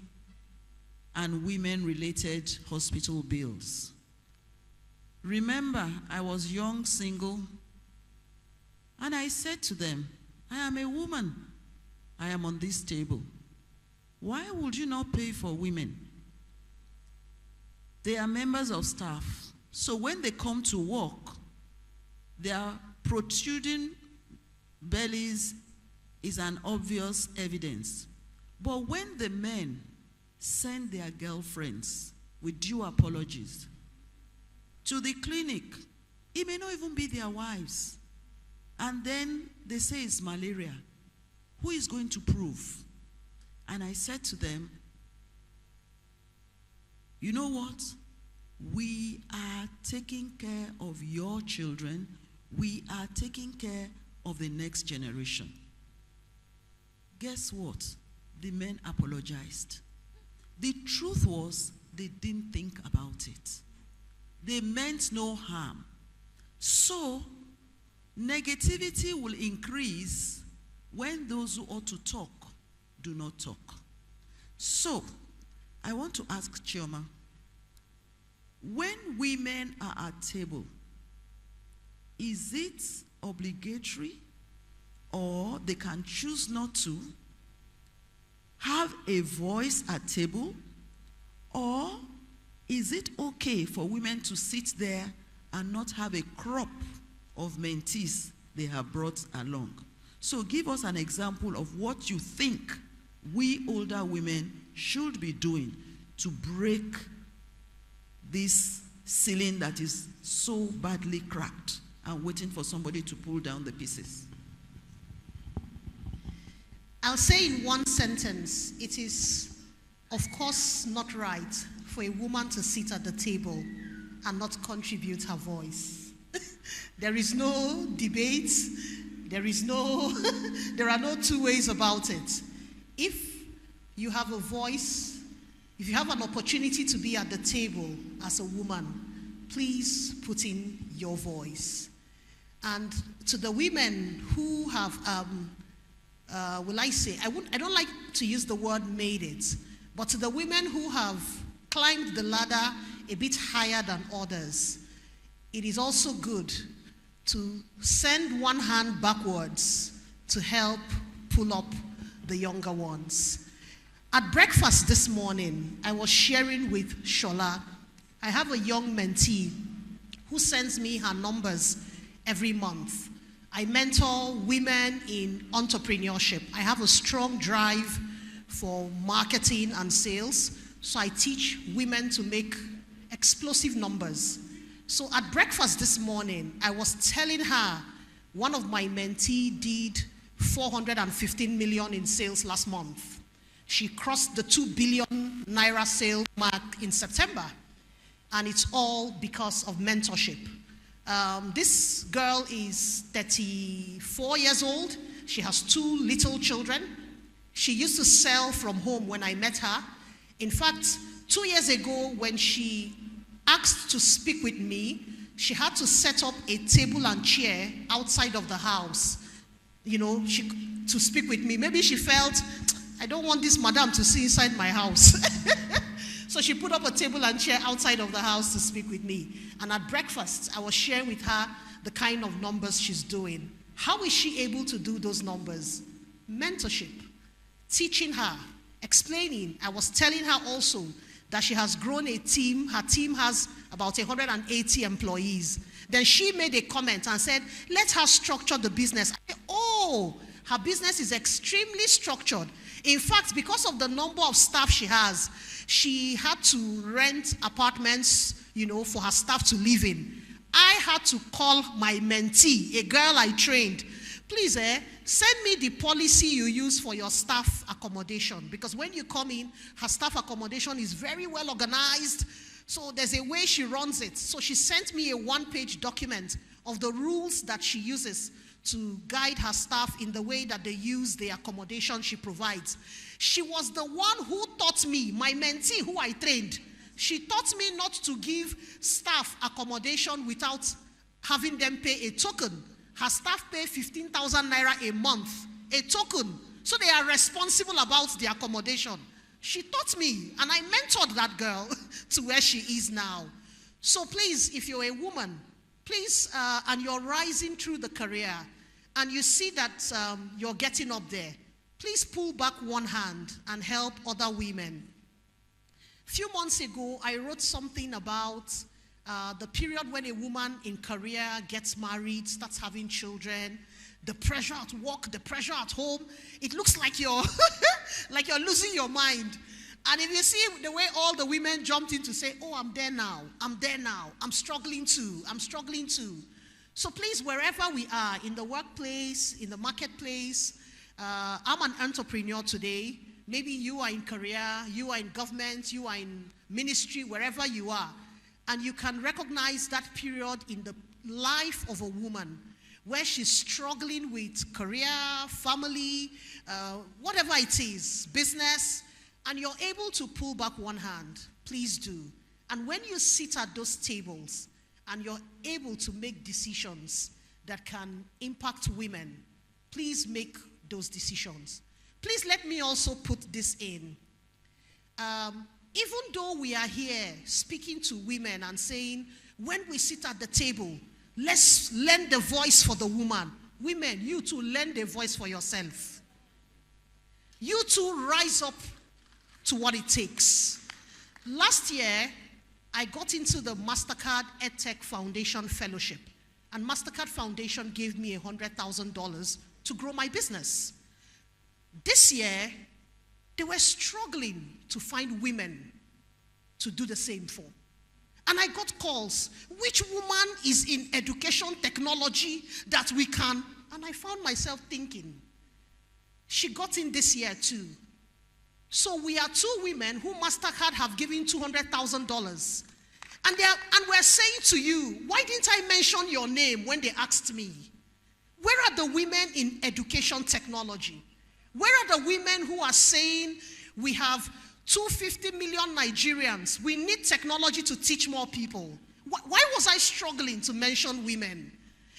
and women-related hospital bills. Remember, I was young, single, and I said to them, I am a woman. I am on this table. Why would you not pay for women? They are members of staff. So when they come to work, their protruding bellies is an obvious evidence. But when the men send their girlfriends, with due apologies, to the clinic, it may not even be their wives. And then they say it's malaria. Who is going to prove? And I said to them, you know what? We are taking care of your children. We are taking care of the next generation. Guess what? The men apologized. The truth was, they didn't think about it. They meant no harm. So, negativity will increase when those who ought to talk do not talk. So, I want to ask Chioma, when women are at table, is it obligatory or they can choose not to? have a voice at table? Or is it okay for women to sit there and not have a crop of mentees they have brought along? So give us an example of what you think we older women should be doing to break this ceiling that is so badly cracked and waiting for somebody to pull down the pieces. I'll say in one sentence, it is, of course, not right for a woman to sit at the table and not contribute her voice. There is no debate. There are no two ways about it. If you have a voice, if you have an opportunity to be at the table as a woman, please put in your voice. And to the women who have, I don't like to use the word made it, but to the women who have climbed the ladder a bit higher than others, it is also good to send one hand backwards to help pull up the younger ones. At breakfast this morning, I was sharing with Shola. I have a young mentee who sends me her numbers every month. I mentor women in entrepreneurship. I have a strong drive for marketing and sales, so I teach women to make explosive numbers. So at breakfast this morning, I was telling her one of my mentees did 415 million in sales last month. She crossed the 2 billion naira sale mark in September, and it's all because of mentorship. This girl is 34 years old. She has 2 little children. She used to sell from home when I met her. In fact, 2 years ago, when she asked to speak with me, she had to set up a table and chair outside of the house, to speak with me. Maybe she felt, I don't want this madam to see inside my house. So she put up a table and chair outside of the house to speak with me. And at breakfast, I was sharing with her the kind of numbers she's doing. How is she able to do those numbers? Mentorship, teaching her, explaining. I was telling her also that she has grown a team. Her team has about 180 employees. Then she made a comment and said, let her structure the business. Her business is extremely structured. In fact, because of the number of staff she has, she had to rent apartments, for her staff to live in. I had to call my mentee, a girl I trained, please, send me the policy you use for your staff accommodation. Because when you come in, her staff accommodation is very well organized. So there's a way she runs it. So she sent me a 1-page document of the rules that she uses to guide her staff in the way that they use the accommodation she provides. She was the one who taught me, my mentee who I trained. She taught me not to give staff accommodation without having them pay a token. Her staff pay 15,000 naira a month, a token. So they are responsible about the accommodation. She taught me, and I mentored that girl to where she is now. So please, if you're a woman, please, and you're rising through the career, and you see that you're getting up there, please pull back one hand and help other women. A few months ago, I wrote something about the period when a woman in career gets married, starts having children, the pressure at work, the pressure at home. It looks like you're like you're losing your mind. And if you see the way all the women jumped in to say, I'm there now, I'm struggling too. So please, wherever we are, in the workplace, in the marketplace, I'm an entrepreneur today. Maybe you are in career, you are in government, you are in ministry, wherever you are. And you can recognize that period in the life of a woman where she's struggling with career, family, whatever it is, business, and you're able to pull back one hand. Please do. And when you sit at those tables and you're able to make decisions that can impact women, please make those decisions. Please let me also put this in. Even though we are here speaking to women and saying, when we sit at the table, let's lend the voice for the woman. Women, you too, lend a voice for yourself. You too rise up to what it takes. Last year, I got into the MasterCard EdTech Foundation Fellowship, and MasterCard Foundation gave me $100,000 to grow my business. This year, they were struggling to find women to do the same for. And I got calls, which woman is in education technology that we can? And I found myself thinking, she got in this year too. So we are two women who MasterCard have given $200,000. And we're saying to you, why didn't I mention your name when they asked me? Where are the women in education technology? Where are the women who are saying we have 250 million Nigerians, we need technology to teach more people? Why was I struggling to mention women?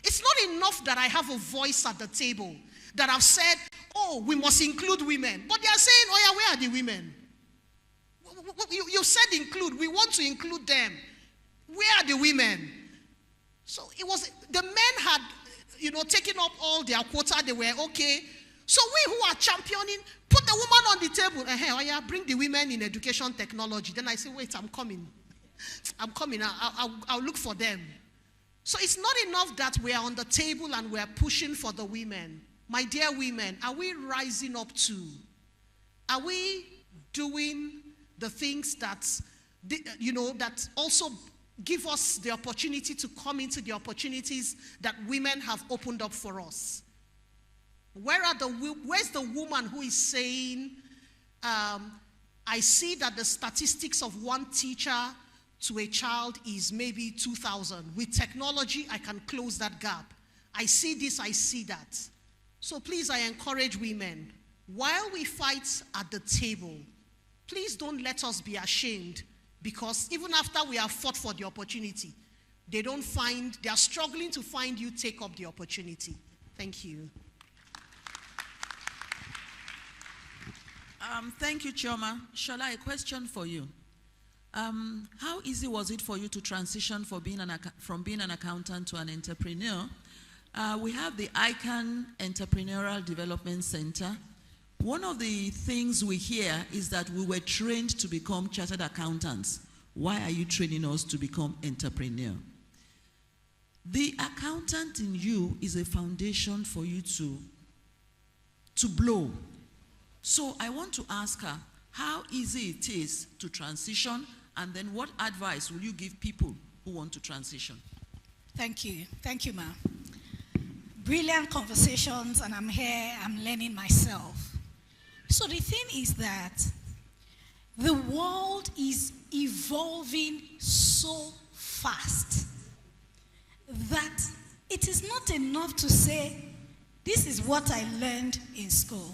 It's not enough that I have a voice at the table, that I've said, oh, we must include women. But they are saying, oh yeah, where are the women? You said include, we want to include them. Where are the women? So it was, the men had, taken up all their quota, they were okay. So we who are championing, put the woman on the table. Oh yeah, bring the women in education technology. Then I say, wait, I'm coming. I'll look for them. So it's not enough that we are on the table and we are pushing for the women. My dear women, are we rising up too? Are we doing the things that, that also give us the opportunity to come into the opportunities that women have opened up for us? Where's the woman who is saying, I see that the statistics of one teacher to a child is maybe 2,000. With technology, I can close that gap. I see this, I see that. So please, I encourage women, while we fight at the table, please don't let us be ashamed, because even after we have fought for the opportunity, they are struggling to find you take up the opportunity. Thank you. Thank you, Chioma. Shola, a question for you. How easy was it for you to transition from being an accountant to an entrepreneur? We have the ICAN Entrepreneurial Development Center. One of the things we hear is that we were trained to become chartered accountants. Why are you training us to become entrepreneur? The accountant in you is a foundation for you to blow. So I want to ask her how easy it is to transition, and then what advice will you give people who want to transition? Thank you. Thank you, ma'am. Brilliant conversations, and I'm here, I'm learning myself. So the thing is that the world is evolving so fast that it is not enough to say, this is what I learned in school.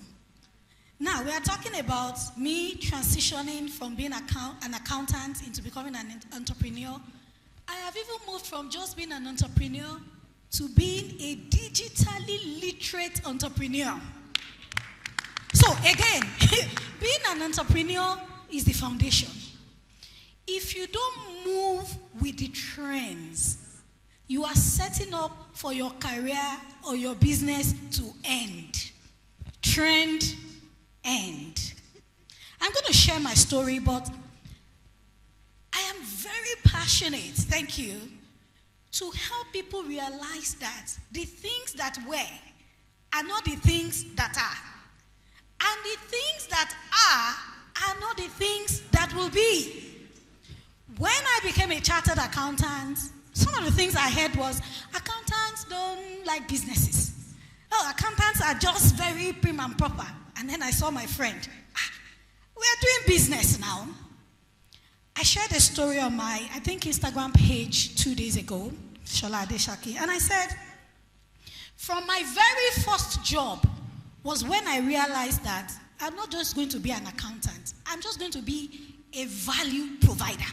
Now, we are talking about me transitioning from being an accountant into becoming an entrepreneur. I have even moved from just being an entrepreneur to being a digitally literate entrepreneur. So again, being an entrepreneur is the foundation. If you don't move with the trends, you are setting up for your career or your business to end. Trend, end. I'm going to share my story, but I am very passionate, thank you, to help people realize that the things that were are not the things that are. And the things that are not the things that will be. When I became a chartered accountant, some of the things I heard was, accountants don't like businesses. Oh, accountants are just very prim and proper. And then I saw my friend. We are doing business now. I shared a story on my, I think, Instagram page 2 days ago, Shola Adeshaki, and I said, from my very first job was when I realized that I'm not just going to be an accountant. I'm just going to be a value provider.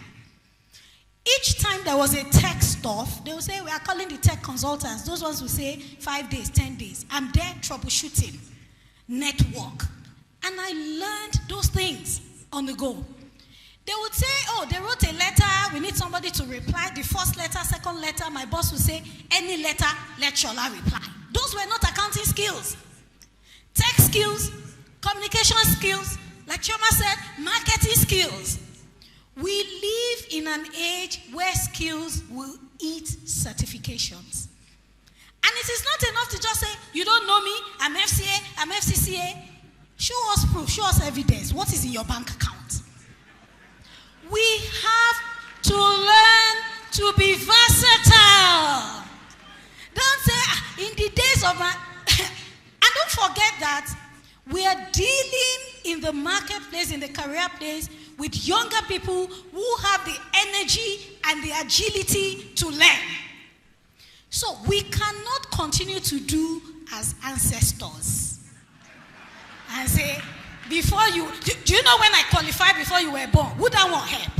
Each time there was a tech stuff, they will say, we are calling the tech consultants. Those ones will say 5 days, 10 days. I'm there troubleshooting, network. And I learned those things on the go. They would say, oh, they wrote a letter, we need somebody to reply. The first letter, second letter, my boss would say, any letter, let Shola reply. Those were not accounting skills. Tech skills, communication skills, like Chioma said, marketing skills. We live in an age where skills will eat certifications. And it is not enough to just say, you don't know me, I'm FCA, I'm FCCA. Show us proof, show us evidence. What is in your bank account? We have to learn to be versatile. Don't say, in the days of my... And don't forget that we are dealing in the marketplace, in the career place, with younger people who have the energy and the agility to learn. So we cannot continue to do as ancestors and say, before you, do you know when I qualified before you were born? Would I want help?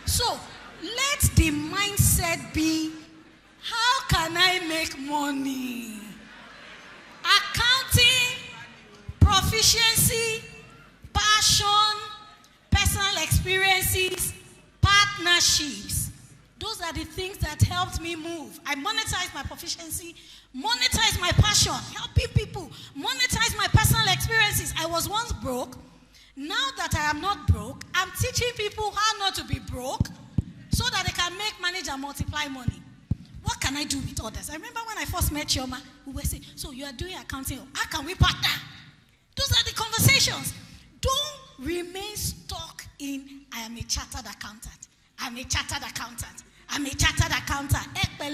So let the mindset be, how can I make money? Accounting, proficiency, passion, personal experiences, partnerships. Those are the things that helped me move. I monetized my proficiency, monetized my passion, helping people, monetize my personal experiences. I was once broke. Now that I am not broke, I'm teaching people how not to be broke so that they can make, manage, and multiply money. What can I do with others? I remember when I first met Chioma, we were saying, so you are doing accounting, how can we partner? Those are the conversations. Don't remain stuck in, I am a chartered accountant. I'm a chartered accountant. I'm a chartered accountant. Can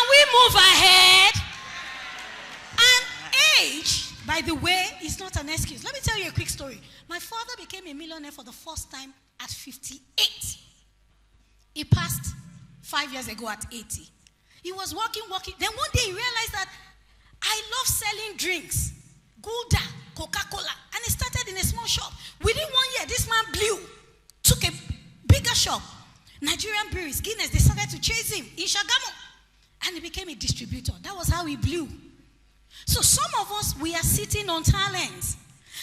we move ahead? And age, by the way, is not an excuse. Let me tell you a quick story. My father became a millionaire for the first time at 58. He passed 5 years ago at 80. He was working. Then one day he realized that I love selling drinks, Gouda, Coca-Cola, and he started in a small shop. Within 1 year, this man blew, took a bigger shop. Nigerian breweries, Guinness, they started to chase him in Shagamu, and he became a distributor. That was how he blew. So some of us, we are sitting on talents.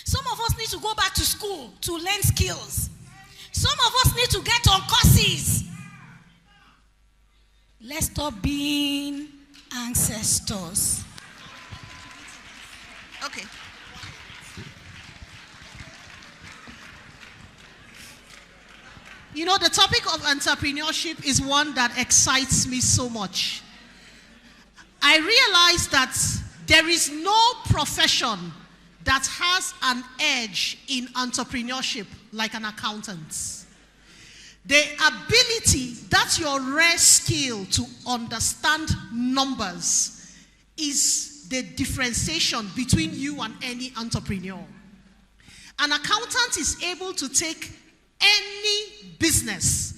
Some of us need to go back to school to learn skills. Some of us need to get on courses. Let's stop being ancestors. Okay. You know, the topic of entrepreneurship is one that excites me so much. I realize that there is no profession that has an edge in entrepreneurship like an accountant. The ability, that's your rare skill to understand numbers, is the differentiation between you and any entrepreneur. An accountant is able to take any business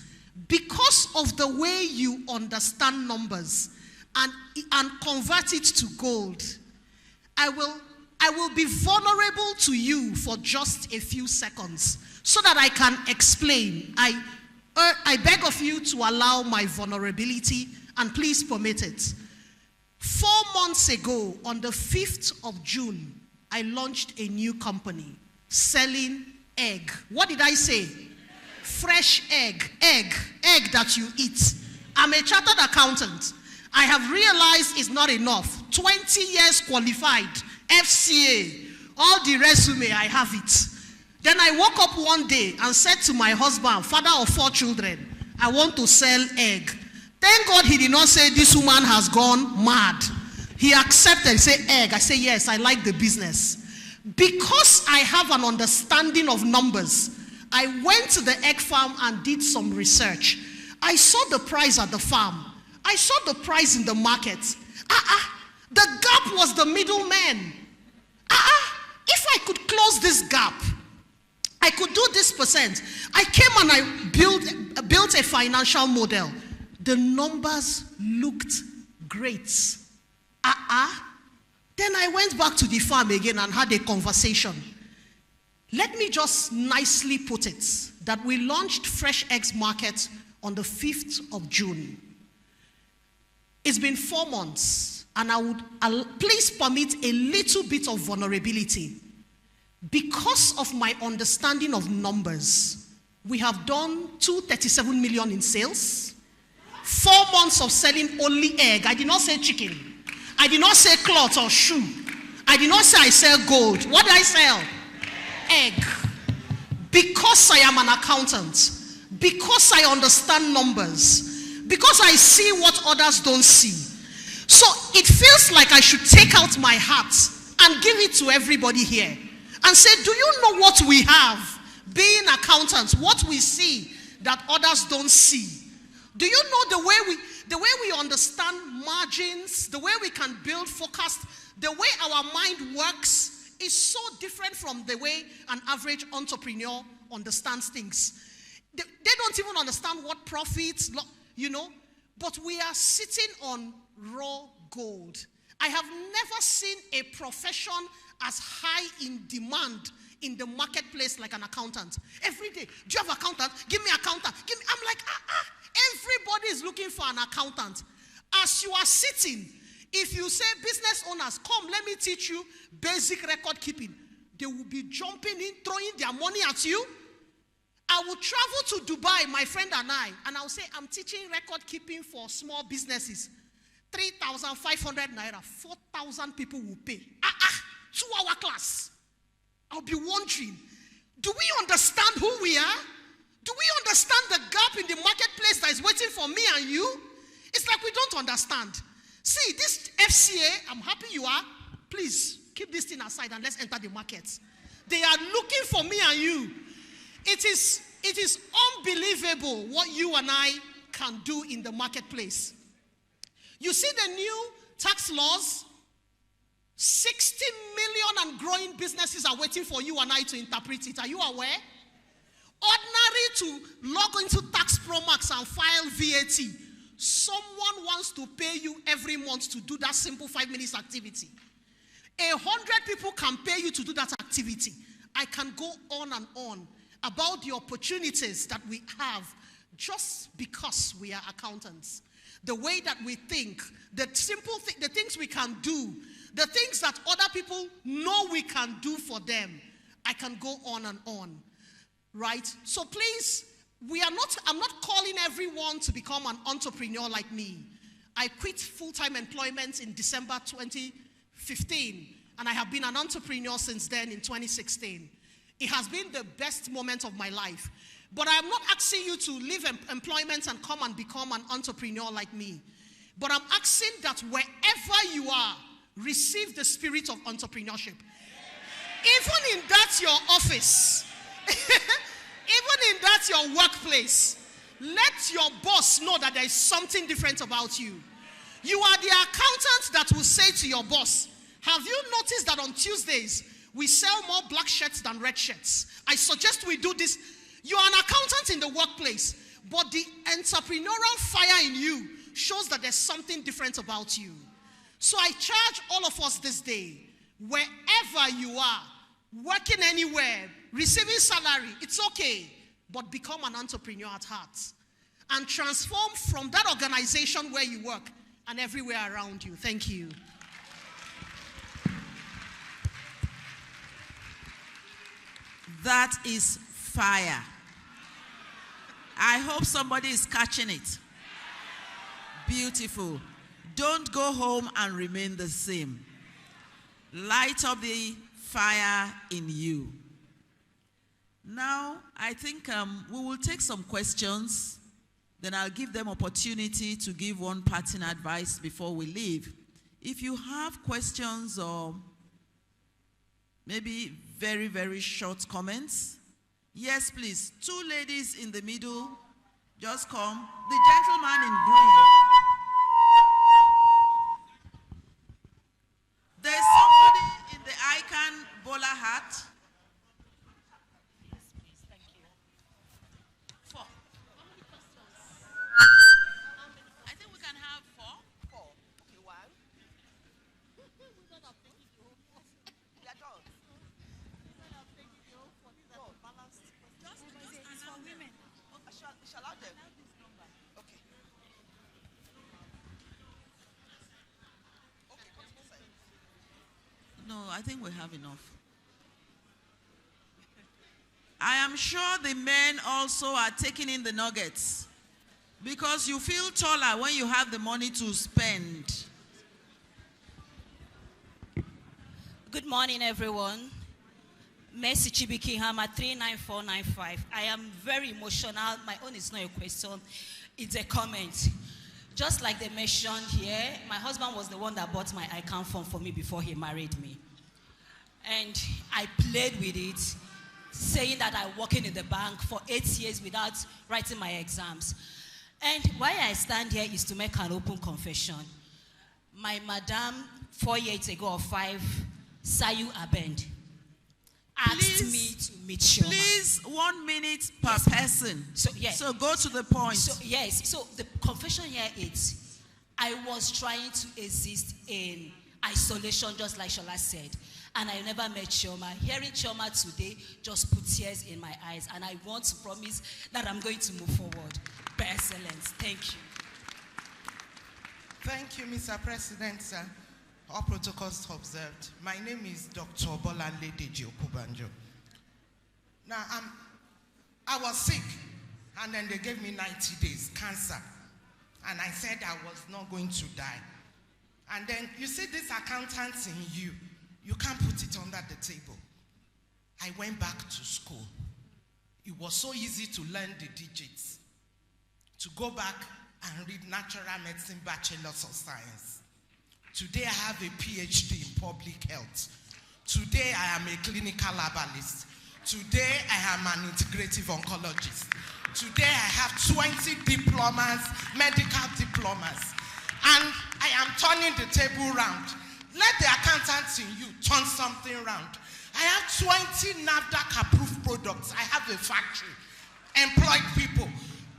because of the way you understand numbers and convert it to gold. I will be vulnerable to you for just a few seconds so that I can explain. I beg of you to allow my vulnerability, and please permit it. 4 months ago, on the 5th of June, I launched a new company selling egg. What did I say? Fresh egg that you eat. I'm a chartered accountant. I have realized it's not enough. 20 years qualified, FCA, all the resume, I have it. Then I woke up one day and said to my husband, father of 4 children, I want to sell egg. Thank God he did not say this woman has gone mad. He accepted, say egg. I say yes, I like the business. Because I have an understanding of numbers, I went to the egg farm and did some research. I saw the price at the farm. I saw the price in the market. The gap was the middleman. If I could close this gap, I could do this percent. I came and I built a financial model. The numbers looked great. Then I went back to the farm again and had a conversation. Let me just nicely put it that we launched Fresh Eggs Market on the 5th of June. It's been 4 months, and I'll please permit a little bit of vulnerability. Because of my understanding of numbers, we have done 237 million in sales, 4 months of selling only egg. I did not say chicken. I did not say cloth or shoe. I did not say I sell gold. What did I sell? Egg. Because I am an accountant, because I understand numbers, because I see what others don't see. So it feels like I should take out my hat and give it to everybody here and say, do you know what we have being accountants, what we see that others don't see? Do you know the way we understand margins, the way we can build forecast, the way our mind works is so different from the way an average entrepreneur understands things. They don't even understand what profits, but we are sitting on raw gold. I have never seen a profession as high in demand in the marketplace like an accountant. Every day, do you have an accountant? Give me an accountant. I'm like, everybody is looking for an accountant. As you are sitting, if you say business owners, come, let me teach you basic record keeping, they will be jumping in, throwing their money at you. I will travel to Dubai, my friend and I'll say, I'm teaching record keeping for small businesses. 3,500 naira, 4,000 people will pay. 2-hour class. I'll be wondering, do we understand who we are? Do we understand the gap in the marketplace that is waiting for me and you? It's like we don't understand. See, this FCA, I'm happy you are. Please, keep this thing aside and let's enter the market. They are looking for me and you. It is unbelievable what you and I can do in the marketplace. You see the new tax laws? 60 million and growing businesses are waiting for you and I to interpret it. Are you aware? Ordinary to log into Tax Pro Max and file VAT. Someone wants to pay you every month to do that simple 5 minutes activity. 100 people can pay you to do that activity. I can go on and on about the opportunities that we have just because we are accountants. The way that we think, the simple the things we can do, the things that other people know we can do for them. I can go on and on, right? So please, I'm not calling everyone to become an entrepreneur like me. I quit full-time employment in December 2015, and I have been an entrepreneur since then in 2016. It has been the best moment of my life. But I'm not asking you to leave employment and come and become an entrepreneur like me. But I'm asking that wherever you are, receive the spirit of entrepreneurship. Even in that your office, even in that your workplace, let your boss know that there is something different about you. You are the accountant that will say to your boss, have you noticed that on Tuesdays, we sell more black shirts than red shirts? I suggest we do this. You are an accountant in the workplace, but the entrepreneurial fire in you shows that there's something different about you. So I charge all of us this day, wherever you are, working anywhere, receiving salary, it's okay, but become an entrepreneur at heart and transform from that organization where you work and everywhere around you. Thank you. That is fire. I hope somebody is catching it. Beautiful. Don't go home and remain the same. Light up the fire in you. Now, I think we will take some questions. Then I'll give them opportunity to give one parting advice before we leave. If you have questions or maybe very, very short comments. Yes, please. 2 ladies in the middle. Just come. The gentleman in green. There's somebody in the ICAN bowler hat. Yes, please. Thank you. 4. How many questions? I think we can have 4. 4. Okay, 1. We are done. No, balanced. Just for women. I shall allow them. Okay. Okay, come to this side. No, I think we have enough. I am sure the men also are taking in the nuggets because you feel taller when you have the money to spend. Good morning, everyone. Mercy Chibiki Hama 39495. I am very emotional. My own is not a question, it's a comment. Just like they mentioned here, my husband was the one that bought my ICAN form for me before he married me. And I played with it, saying that I'm working in the bank for 8 years without writing my exams. And why I stand here is to make an open confession. My madam, 4 years ago or 5, Sayu Abend, asked me to meet Shoma. Please, 1 minute per person. So go to the point. So the confession here is, I was trying to exist in isolation, just like Shola said. And I never met Chioma. Hearing Chioma today just put tears in my eyes. And I want to promise that I'm going to move forward. Per excellence. Thank you. Thank you, Mr. President, sir. All protocols observed. My name is Dr. Bolanle Deji Okubanjo. Now, I was sick, and then they gave me 90 days, cancer. And I said I was not going to die. And then, you see this accountants in you, you can't put it under the table. I went back to school. It was so easy to learn the digits. To go back and read natural medicine, bachelor's of science. Today I have a PhD in public health. Today I am a clinical herbalist. Today I am an integrative oncologist. Today I have 20 diplomas, medical diplomas. And I am turning the table round. Let the accountants in you turn something around. I have 20 NAFDAC approved products. I have a factory, employed people.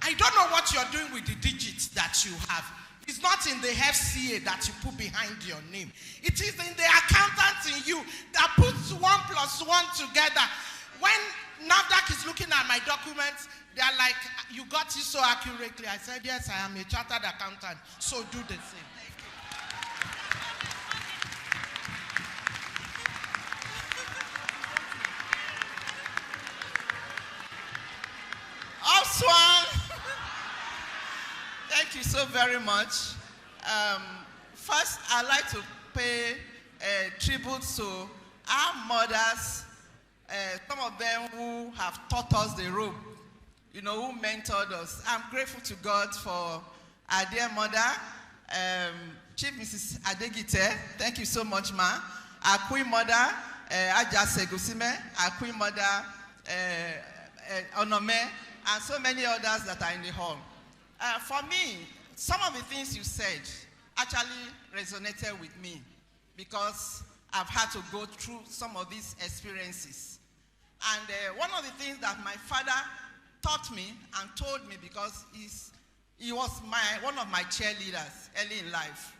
I don't know what you're doing with the digits that you have. It's not in the FCA that you put behind your name. It is in the accountants in you that puts 1 + 1 together. When NAFDAC is looking at my documents, they're like, you got it so accurately. I said, yes, I am a chartered accountant, so do the same. Thank you so very much. First, I'd like to pay tribute to our mothers, some of them who have taught us the rope, who mentored us. I'm grateful to God for our dear mother, Chief Mrs. Adegite. Thank you so much, ma. Our queen mother, Ajase Gusime, our queen mother, Onome, and so many others that are in the hall. For me, some of the things you said actually resonated with me because I've had to go through some of these experiences. And one of the things that my father taught me and told me, because he was one of my cheerleaders early in life.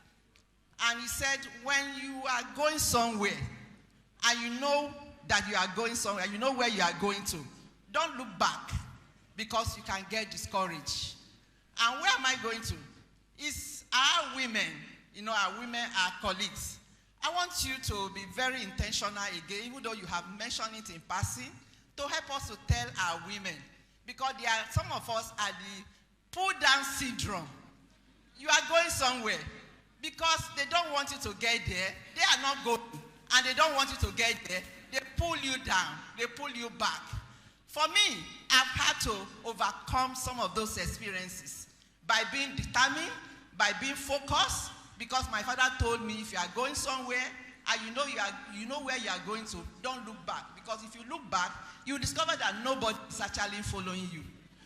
And he said, when you are going somewhere and you know that you are going somewhere, you know where you are going to, don't look back because you can get discouraged. And where am I going to? It's our women, our women, our colleagues. I want you to be very intentional again, even though you have mentioned it in passing, to help us to tell our women. Because some of us are the pull-down syndrome. You are going somewhere because they don't want you to get there. They are not going. And they don't want you to get there. They pull you down. They pull you back. For me, I've had to overcome some of those experiences by being determined, by being focused, because my father told me if you are going somewhere and you know where you are going to, don't look back. Because if you look back, you discover that nobody is actually following you.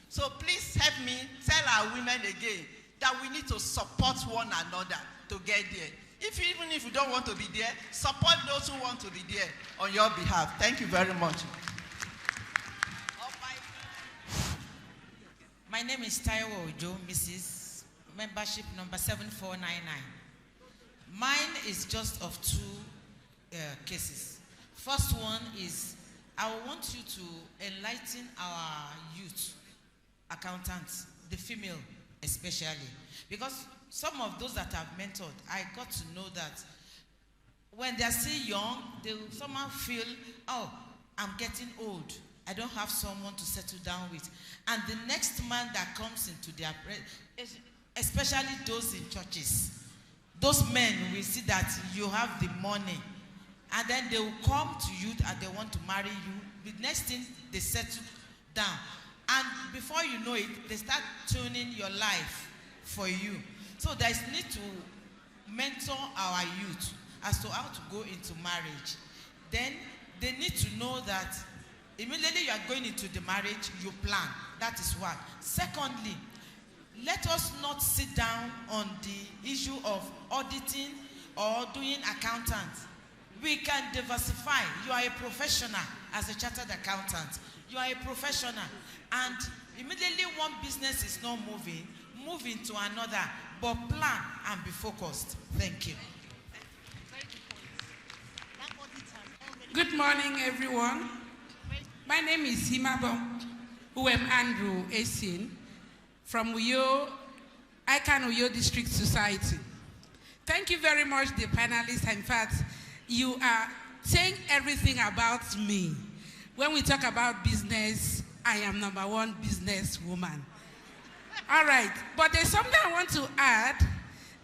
So please help me tell our women again that we need to support one another to get there. Even if you don't want to be there, support those who want to be there on your behalf. Thank you very much. My name is Taiwo Ojo, Mrs. Membership number 7499. Mine is just of 2 cases. First one is, I want you to enlighten our youth accountants, the female especially. Because some of those that I've mentored, I got to know that when they're still young, they will somehow feel, oh, I'm getting old. I don't have someone to settle down with. And the next man that comes into their presence, especially those in churches, those men will see that you have the money and then they will come to you and they want to marry you. The next thing, they settle down. And before you know it, they start tuning your life for you. So there's need to mentor our youth as to how to go into marriage. Then they need to know that immediately you are going into the marriage, you plan. That is one. Secondly, let us not sit down on the issue of auditing or doing accountants. We can diversify. You are a professional as a chartered accountant. You are a professional. And immediately one business is not moving, move into another, but plan and be focused. Thank you. Good morning, everyone. My name is Himabong Andrew Esin from Uyo, ICAN-ngr District Society. Thank you very much, the panelists. In fact, you are saying everything about me. When we talk about business, I am #1 business woman. All right, but there's something I want to add,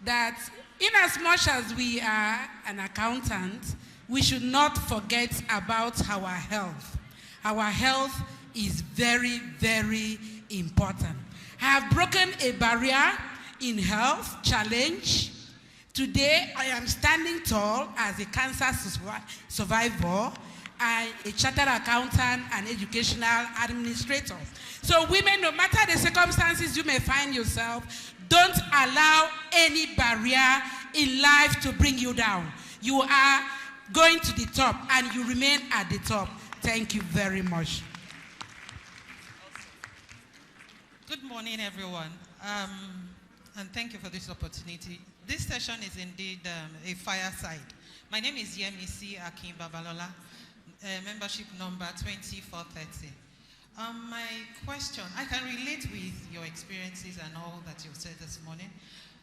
that in as much as we are an accountant, we should not forget about our health. Our health is very, very important. I have broken a barrier in health challenge. Today, I am standing tall as a cancer survivor, a chartered accountant, and educational administrator. So women, no matter the circumstances you may find yourself, don't allow any barrier in life to bring you down. You are going to the top, and you remain at the top. Thank you very much. Good morning, everyone, and thank you for this opportunity. This session is indeed a fireside. My name is Yemisi Akin Babalola, membership number 20430. My question, I can relate with your experiences and all that you've said this morning,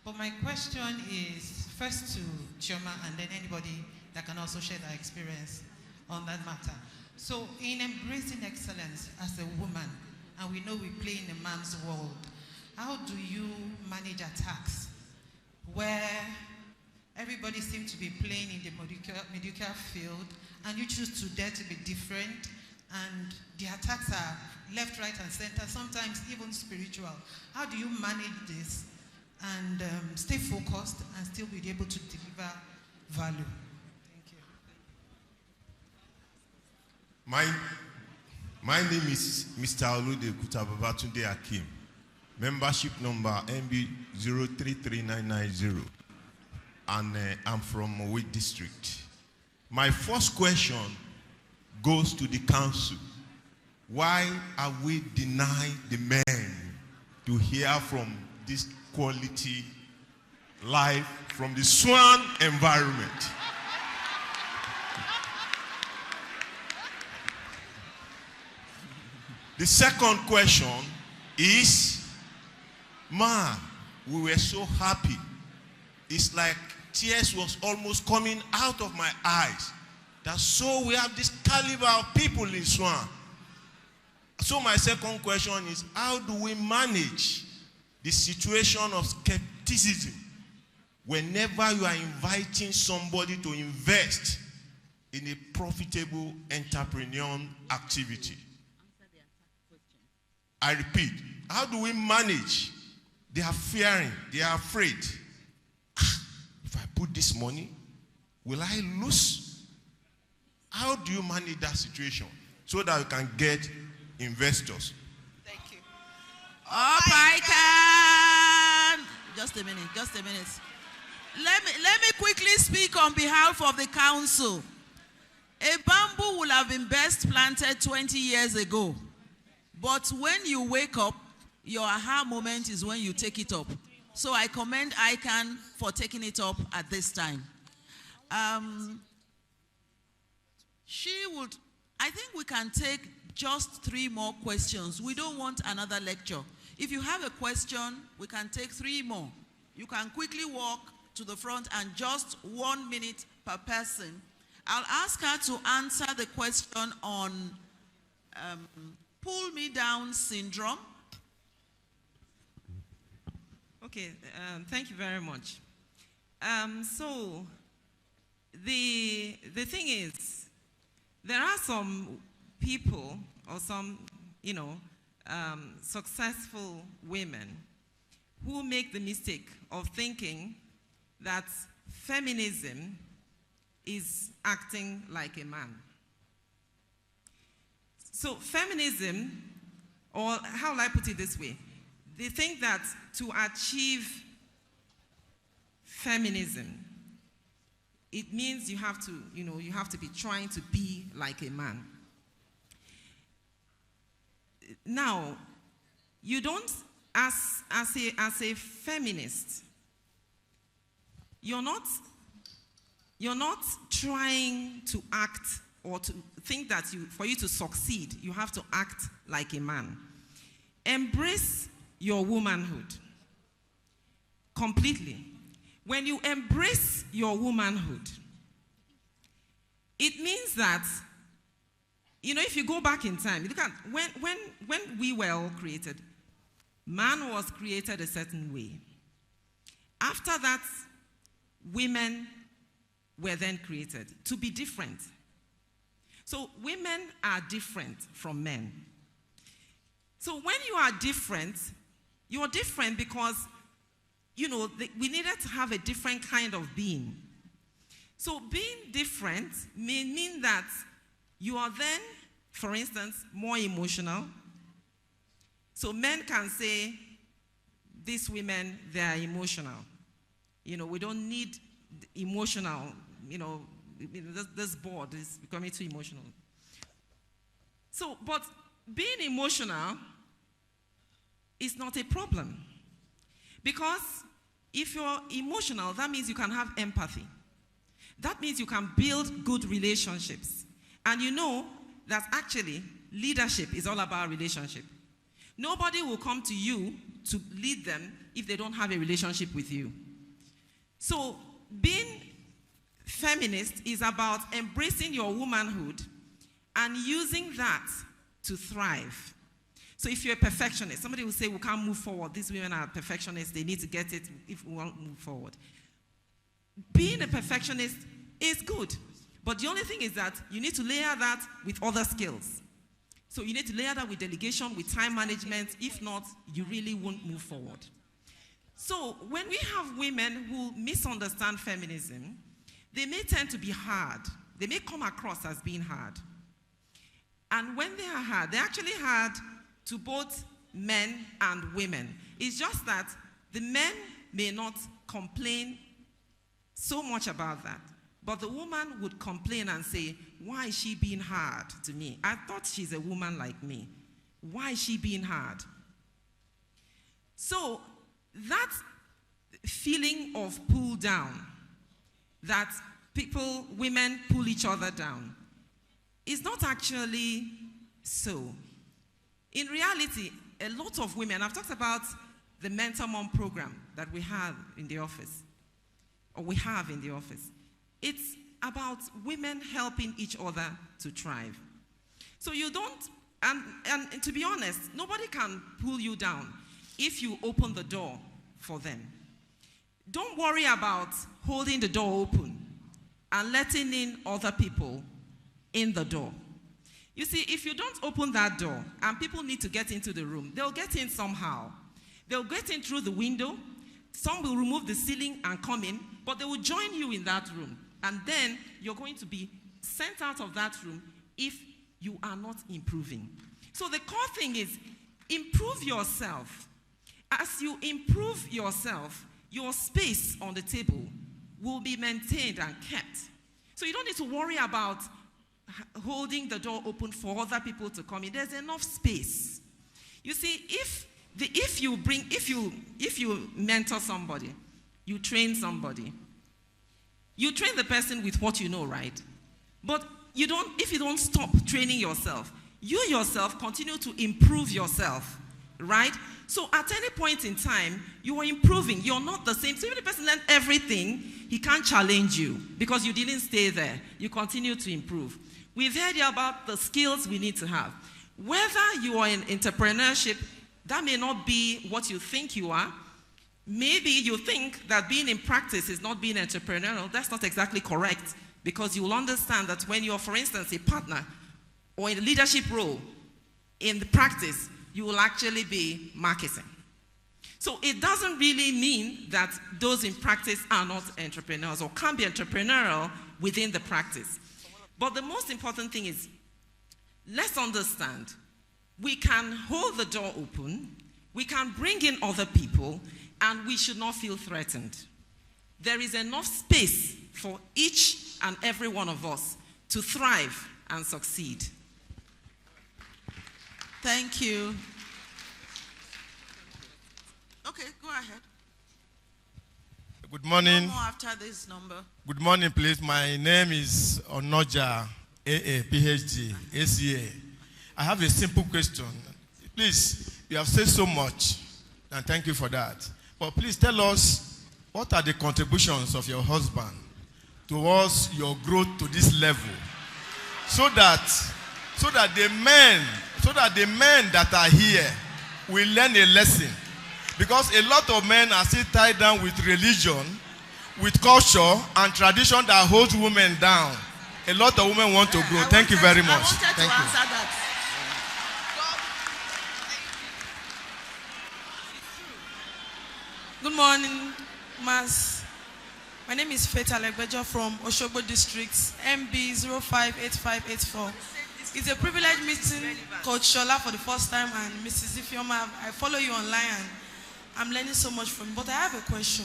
but my question is first to Chioma and then anybody that can also share their experience on that matter. So in embracing excellence as a woman, and we know we play in a man's world, how do you manage attacks where everybody seems to be playing in the mediocre field and you choose to dare to be different, and the attacks are left, right, and center, sometimes even spiritual? How do you manage this and stay focused and still be able to deliver value? Thank you. My name is Mr. Olude Kutababatunde Akim, membership number MB033990, and I'm from Owe District. My first question goes to the council. Why are we denying the men to hear from this quality life from the swan environment? The second question is, we were so happy. It's like tears was almost coming out of my eyes. That's so we have this caliber of people in Swan. So my second question is, how do we manage the situation of skepticism whenever you are inviting somebody to invest in a profitable entrepreneurial activity? I repeat, how do we manage? They are fearing, they are afraid. If I put this money, will I lose? How do you manage that situation so that you can get investors? Thank you. I can. Just a minute. Let me quickly speak on behalf of the council. A bamboo would have been best planted 20 years ago. But when you wake up, your aha moment is when you take it up. So I commend ICAN for taking it up at this time. I think we can take just 3 more questions. We don't want another lecture. If you have a question, we can take 3 more. You can quickly walk to the front and just 1 minute per person. I'll ask her to answer the question on pull me down syndrome. Okay, thank you very much. So the the thing is, there are some people or some, successful women who make the mistake of thinking that feminism is acting like a man. So feminism, or how will I put it this way? They think that to achieve feminism, it means you have to be trying to be like a man. Now, you don't, as a feminist, you're not trying to act or to think that for you to succeed, you have to act like a man. Embrace your womanhood completely. When you embrace your womanhood, it means that, if you go back in time, look at when we were all created, man was created a certain way. After that, women were then created to be different. So women are different from men. So when you are different because, we needed to have a different kind of being. So being different mean that you are then, for instance, more emotional. So men can say, these women, they are emotional. We don't need emotional, this board is becoming too emotional. So, but being emotional is not a problem. Because if you're emotional, that means you can have empathy. That means you can build good relationships. And you know that actually leadership is all about relationship. Nobody will come to you to lead them if they don't have a relationship with you. So being feminist is about embracing your womanhood and using that to thrive. So if you're a perfectionist, somebody will say, we can't move forward. These women are perfectionists. They need to get it if we want to move forward. Being a perfectionist is good. But the only thing is that you need to layer that with other skills. So you need to layer that with delegation, with time management. If not, you really won't move forward. So when we have women who misunderstand feminism, they may tend to be hard. They may come across as being hard. And when they are hard, they're actually hard to both men and women. It's just that the men may not complain so much about that. But the woman would complain and say, why is she being hard to me? I thought she's a woman like me. Why is she being hard? So that feeling of pull down, that women pull each other down, is not actually so. In reality, a lot of women, I've talked about the Mentor Mom program that we have in the office, or we have in the office. It's about women helping each other to thrive. So you don't, and to be honest, nobody can pull you down if you open the door for them. Don't worry about holding the door open and letting in other people in the door. You see, if you don't open that door and people need to get into the room, they'll get in somehow. They'll get in through the window. Some will remove the ceiling and come in, but they will join you in that room. And then you're going to be sent out of that room if you are not improving. So the core thing is improve yourself. As you improve yourself, your space on the table will be maintained and kept. So you don't need to worry about holding the door open for other people to come in. There's enough space. You see, if you mentor somebody, you train somebody, you train the person with what you know, right? But if you don't stop training yourself, you yourself continue to improve yourself, right? So at any point in time, you are improving. You're not the same. So if the person learned everything, he can't challenge you because you didn't stay there. You continue to improve. We've heard about the skills we need to have. Whether you are in entrepreneurship, that may not be what you think you are. Maybe you think that being in practice is not being entrepreneurial. That's not exactly correct. Because you will understand that when you're, for instance, a partner or in a leadership role, in the practice, you will actually be marketing. So it doesn't really mean that those in practice are not entrepreneurs or can't be entrepreneurial within the practice. But the most important thing is, let's understand, we can hold the door open, we can bring in other people, and we should not feel threatened. There is enough space for each and every one of us to thrive and succeed. Thank you. Okay, go ahead. Good morning. No more after this number. Good morning, please. My name is Onoja, AA, PhD, ACA. I have a simple question. Please, you have said so much, and thank you for that. But please tell us, what are the contributions of your husband towards your growth to this level? So that the men that are here will learn a lesson. Because a lot of men are still tied down with religion, with culture and tradition that holds women down. A lot of women want to grow. Thank you very much. Thank you. Good morning, Mas. My name is Faith Alegbejo from Oshogbo District, MB 058584. It's a privilege meeting Coach Shola for the first time and Mrs. Ifeoma. I follow you online and I'm learning so much from you. But I have a question.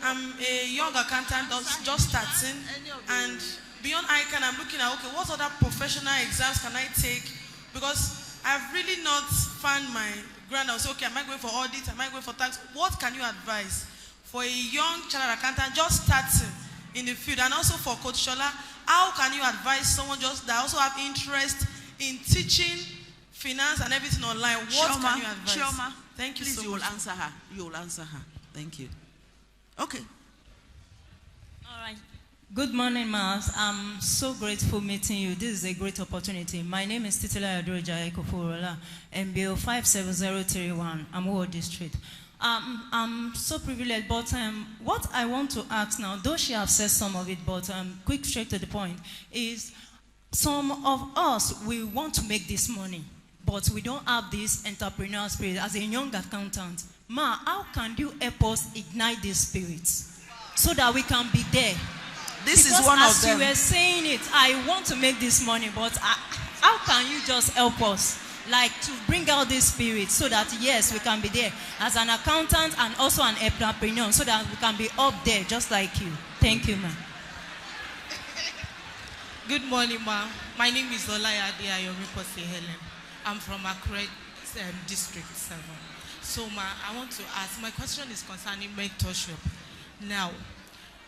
I'm a young accountant just starting, and beyond ICAN, I'm looking at, okay, what other professional exams can I take? Because I've really not found my ground. I was okay, am I going for audit? Am I going for tax? What can you advise for a young chartered accountant just starting in the field? And also for Coach Shola, how can you advise someone just that also have interest in teaching finance and everything online? What can you advise? Chioma, thank you please, so much. you will answer her. You will answer her. Thank you. Okay. All right. Good morning, Miles. I'm so grateful meeting you. This is a great opportunity. My name is Titila Adroja Ekoforola, MBO 57031, Amuwo District. I'm so privileged, but what I want to ask now, though she has said some of it, but quick, straight to the point, is some of us, we want to make this money, but we don't have this entrepreneurial spirit. As a young accountant, Ma, how can you help us ignite this spirit so that we can be there? This because is one as of them. you were saying it, I want to make this money, but how can you just help us, like, to bring out this spirit so that, yes, we can be there as an accountant and also an entrepreneur so that we can be up there just like you. Thank you, ma. Good morning, ma. My name is Olayade Ayomi Helen. I'm from Akure District 7. So, ma, I want to ask, my question is concerning mentorship. Now,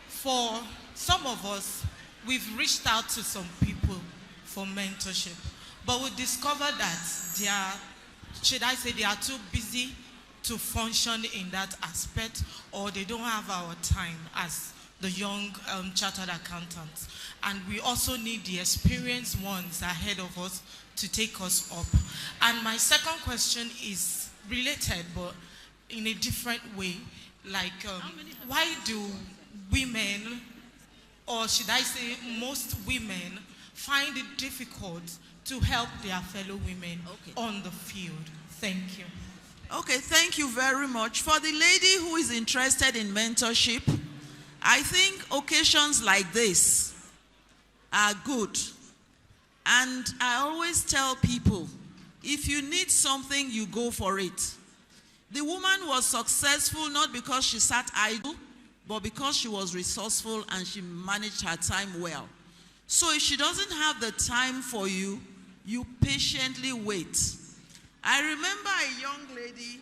for some of us, we've reached out to some people for mentorship, but we discovered that they are, should I say, they are too busy to function in that aspect, or they don't have our time as the young chartered accountants. And we also need the experienced ones ahead of us to take us up. And my second question is related, but in a different way. Like, why do women, or should I say most women, find it difficult to help their fellow women on the field? Thank you. Okay, thank you very much. For the lady who is interested in mentorship, I think occasions like this are good. And I always tell people, if you need something, you go for it. The woman was successful not because she sat idle, but because she was resourceful and she managed her time well. So if she doesn't have the time for you, you patiently wait. I remember a young lady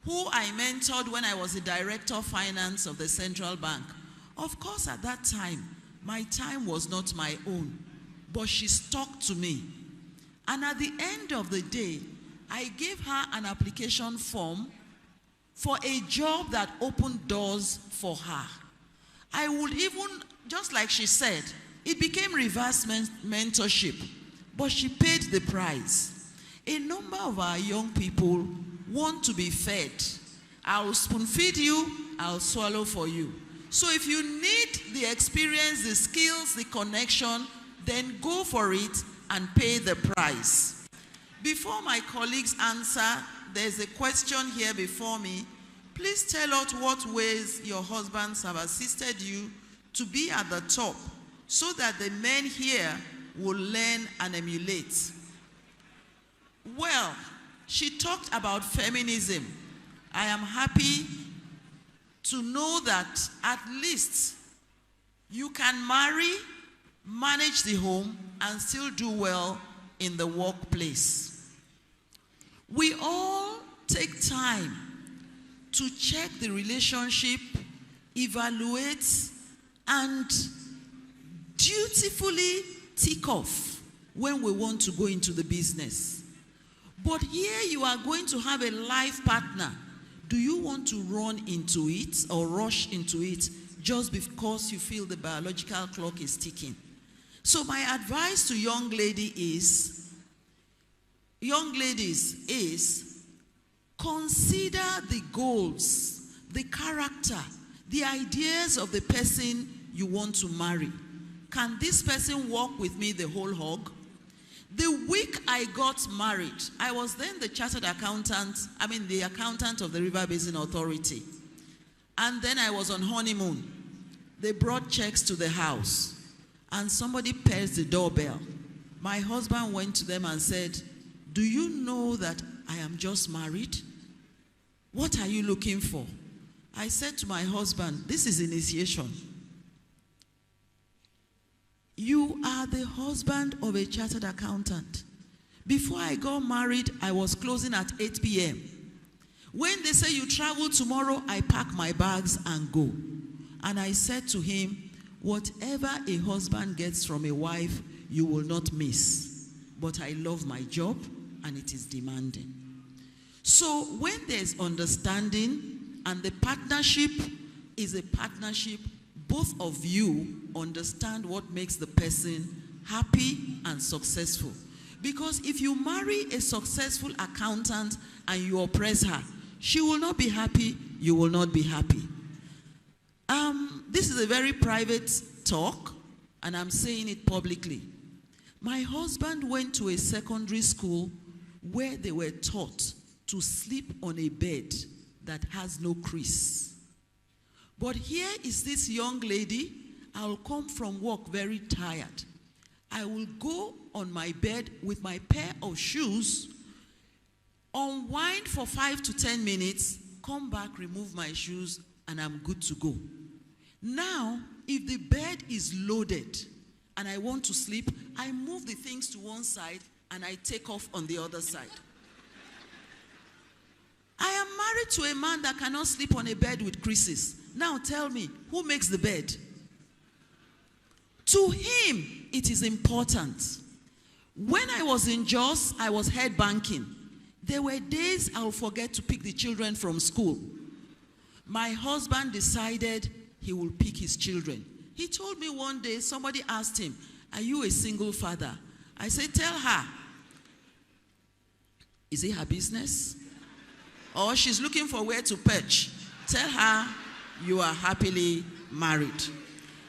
who I mentored when I was the director of finance of the central bank. Of course, at that time, my time was not my own, but she stuck to me. And at the end of the day, I gave her an application form for a job that opened doors for her. I would even, just like she said, it became reverse mentorship, but she paid the price. A number of our young people want to be fed. I'll spoon feed you, I'll swallow for you. So if you need the experience, the skills, the connection, then go for it and pay the price. Before my colleagues answer, there's a question here before me. Please tell us what ways your husbands have assisted you to be at the top so that the men here will learn and emulate. Well, she talked about feminism. I am happy to know that at least you can marry, manage the home, and still do well in the workplace. We all take time to check the relationship, evaluate, and dutifully tick off when we want to go into the business. But here you are going to have a life partner. Do you want to run into it or rush into it just because you feel the biological clock is ticking? So my advice to young ladies is consider the goals, the character, the ideas of the person you want to marry. Can this person walk with me the whole hog? The week I got married, I was then the chartered accountant, the accountant of the River Basin Authority. And then I was on honeymoon. They brought checks to the house. And somebody pressed the doorbell. My husband went to them and said, "Do you know that I am just married? What are you looking for?" I said to my husband, "This is initiation. You are the husband of a chartered accountant. Before I got married, I was closing at 8 p.m. When they say you travel tomorrow, I pack my bags and go." And I said to him, "Whatever a husband gets from a wife, you will not miss. But I love my job and it is demanding." So when there's understanding and the partnership is a partnership, both of you understand what makes the person happy and successful. Because if you marry a successful accountant and you oppress her, she will not be happy, you will not be happy. This is a very private talk, and I'm saying it publicly. My husband went to a secondary school where they were taught to sleep on a bed that has no crease. But here is this young lady. I'll come from work very tired. I will go on my bed with my pair of shoes, unwind for 5 to 10 minutes, come back, remove my shoes, and I'm good to go. Now, if the bed is loaded and I want to sleep, I move the things to one side and I take off on the other side. I am married to a man that cannot sleep on a bed with creases. Now tell me, who makes the bed? To him, it is important. When I was in Jos, I was head banking. There were days I will forget to pick the children from school. My husband decided he will pick his children. He told me one day, somebody asked him, "Are you a single father?" I said, "Tell her." Is it her business? Or she's looking for where to perch. Tell her you are happily married.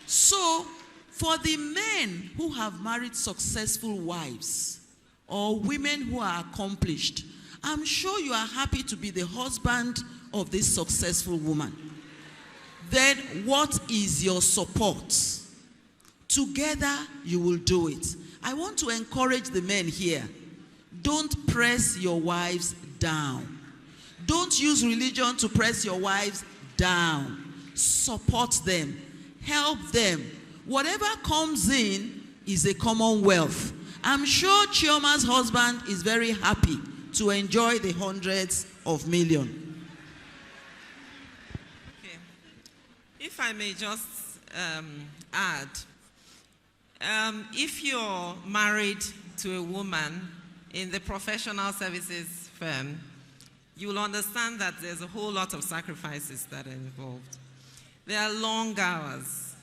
So, for the men who have married successful wives or women who are accomplished, I'm sure you are happy to be the husband of this successful woman. Then what is your support? Together you will do it. I want to encourage the men here. Don't press your wives down. Don't use religion to press your wives down. Support them. Help them. Whatever comes in is a commonwealth. I'm sure Chioma's husband is very happy to enjoy the hundreds of millions. Okay. If I may just add, if you're married to a woman in the professional services firm, you will understand that there's a whole lot of sacrifices that are involved. There are long hours.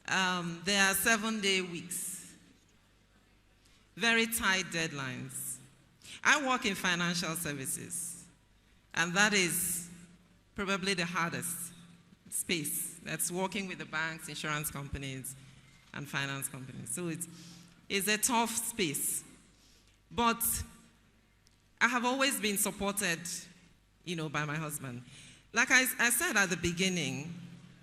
There are 7-day weeks. Very tight deadlines. I work in financial services, and that is probably the hardest space. That's working with the banks, insurance companies, and finance companies. So it's a tough space. But I have always been supported, by my husband. Like I said at the beginning,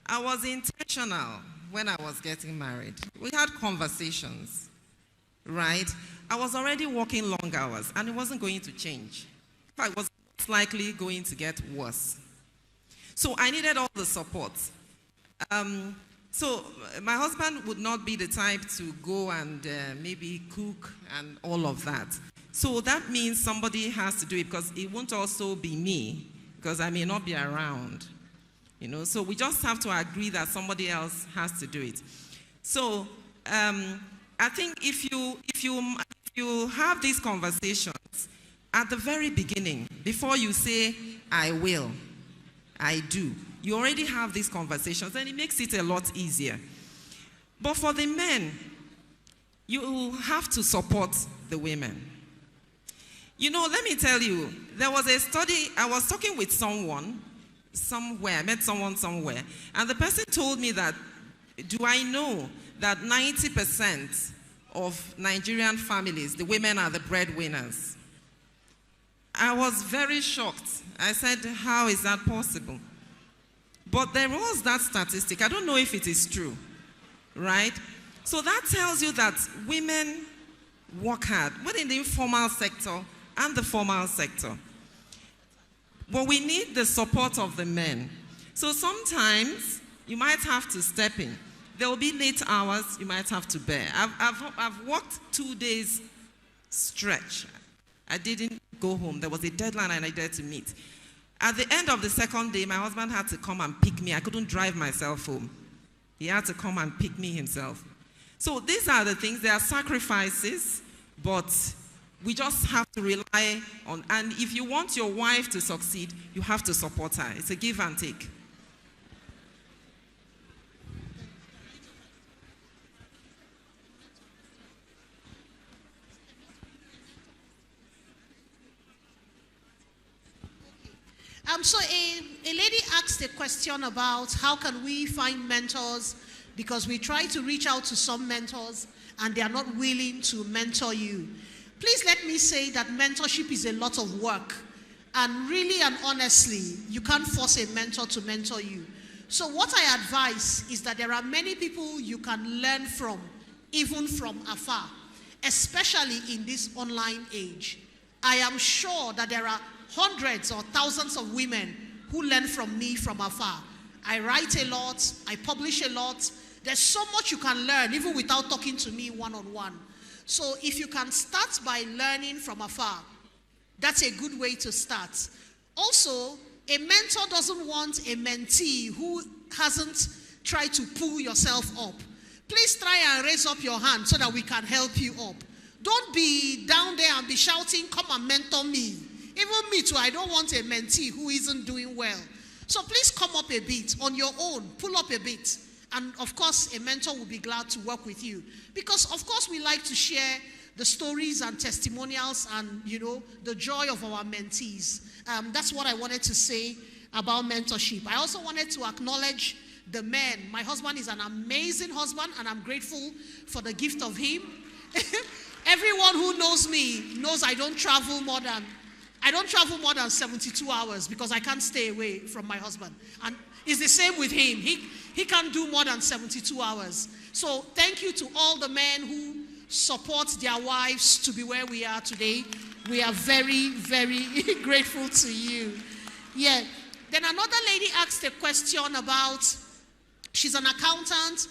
I was intentional when I was getting married. We had conversations, right? I was already working long hours, and it wasn't going to change. In fact, it was most likely going to get worse. So I needed all the support. So my husband would not be the type to go and maybe cook and all of that. So that means somebody has to do it, because it won't also be me, because I may not be around. So we just have to agree that somebody else has to do it. So I think if you have these conversations at the very beginning, before you say, I will, I do, you already have these conversations, and it makes it a lot easier. But for the men, you have to support the women. Let me tell you, there was a study, I was talking with someone somewhere, I met someone somewhere, and the person told me that, do I know that 90% of Nigerian families, the women are the breadwinners? I was very shocked. I said, how is that possible? But there was that statistic. I don't know if it is true, right? So that tells you that women work hard, both in the informal sector and the formal sector. But we need the support of the men. So sometimes you might have to step in. There will be late hours you might have to bear. I've worked 2 days stretch. I didn't go home. There was a deadline I needed to meet. At the end of the second day, my husband had to come and pick me. I couldn't drive myself home. He had to come and pick me himself. So these are the things. There are sacrifices, but we just have to rely on, and if you want your wife to succeed, you have to support her. It's a give and take. So a lady asked a question about how can we find mentors, because we try to reach out to some mentors and they are not willing to mentor you. Please let me say that mentorship is a lot of work, and really and honestly, you can't force a mentor to mentor you. So what I advise is that there are many people you can learn from, even from afar, especially in this online age. I am sure that there are hundreds or thousands of women who learn from me from afar. I write a lot, I publish a lot. There's so much you can learn even without talking to me one-on-one. So if you can start by learning from afar, that's a good way to start. Also, a mentor doesn't want a mentee who hasn't tried to pull yourself up. Please try and raise up your hand so that we can help you up. Don't be down there and be shouting, come and mentor me. Even me too, I don't want a mentee who isn't doing well. So please come up a bit on your own, pull up a bit. And of course, a mentor will be glad to work with you. Because of course, we like to share the stories and testimonials and, the joy of our mentees. That's what I wanted to say about mentorship. I also wanted to acknowledge the men. My husband is an amazing husband, and I'm grateful for the gift of him. Everyone who knows me knows I don't travel more than 72 hours because I can't stay away from my husband. And it's the same with him. He can't do more than 72 hours. So thank you to all the men who support their wives to be where we are today. We are very, very grateful to you. Yeah. Then another lady asked a question about, she's an accountant.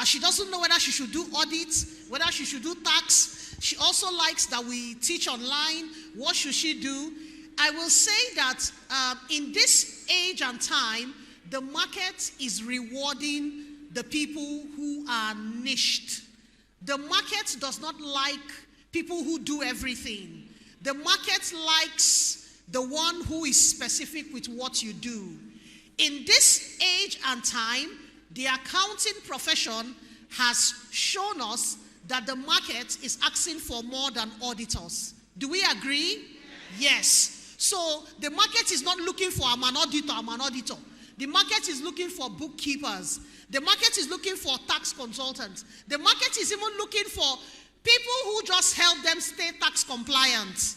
She doesn't know whether she should do audits, whether she should do tax. She also likes that we teach online. What should she do? I will say that in this age and time, the market is rewarding the people who are niched. The market does not like people who do everything. The market likes the one who is specific with what you do. In this age and time, the accounting profession has shown us that the market is asking for more than auditors. Do we agree? Yes. So the market is not looking for I'm an auditor. The market is looking for bookkeepers. The market is looking for tax consultants. The market is even looking for people who just help them stay tax compliant.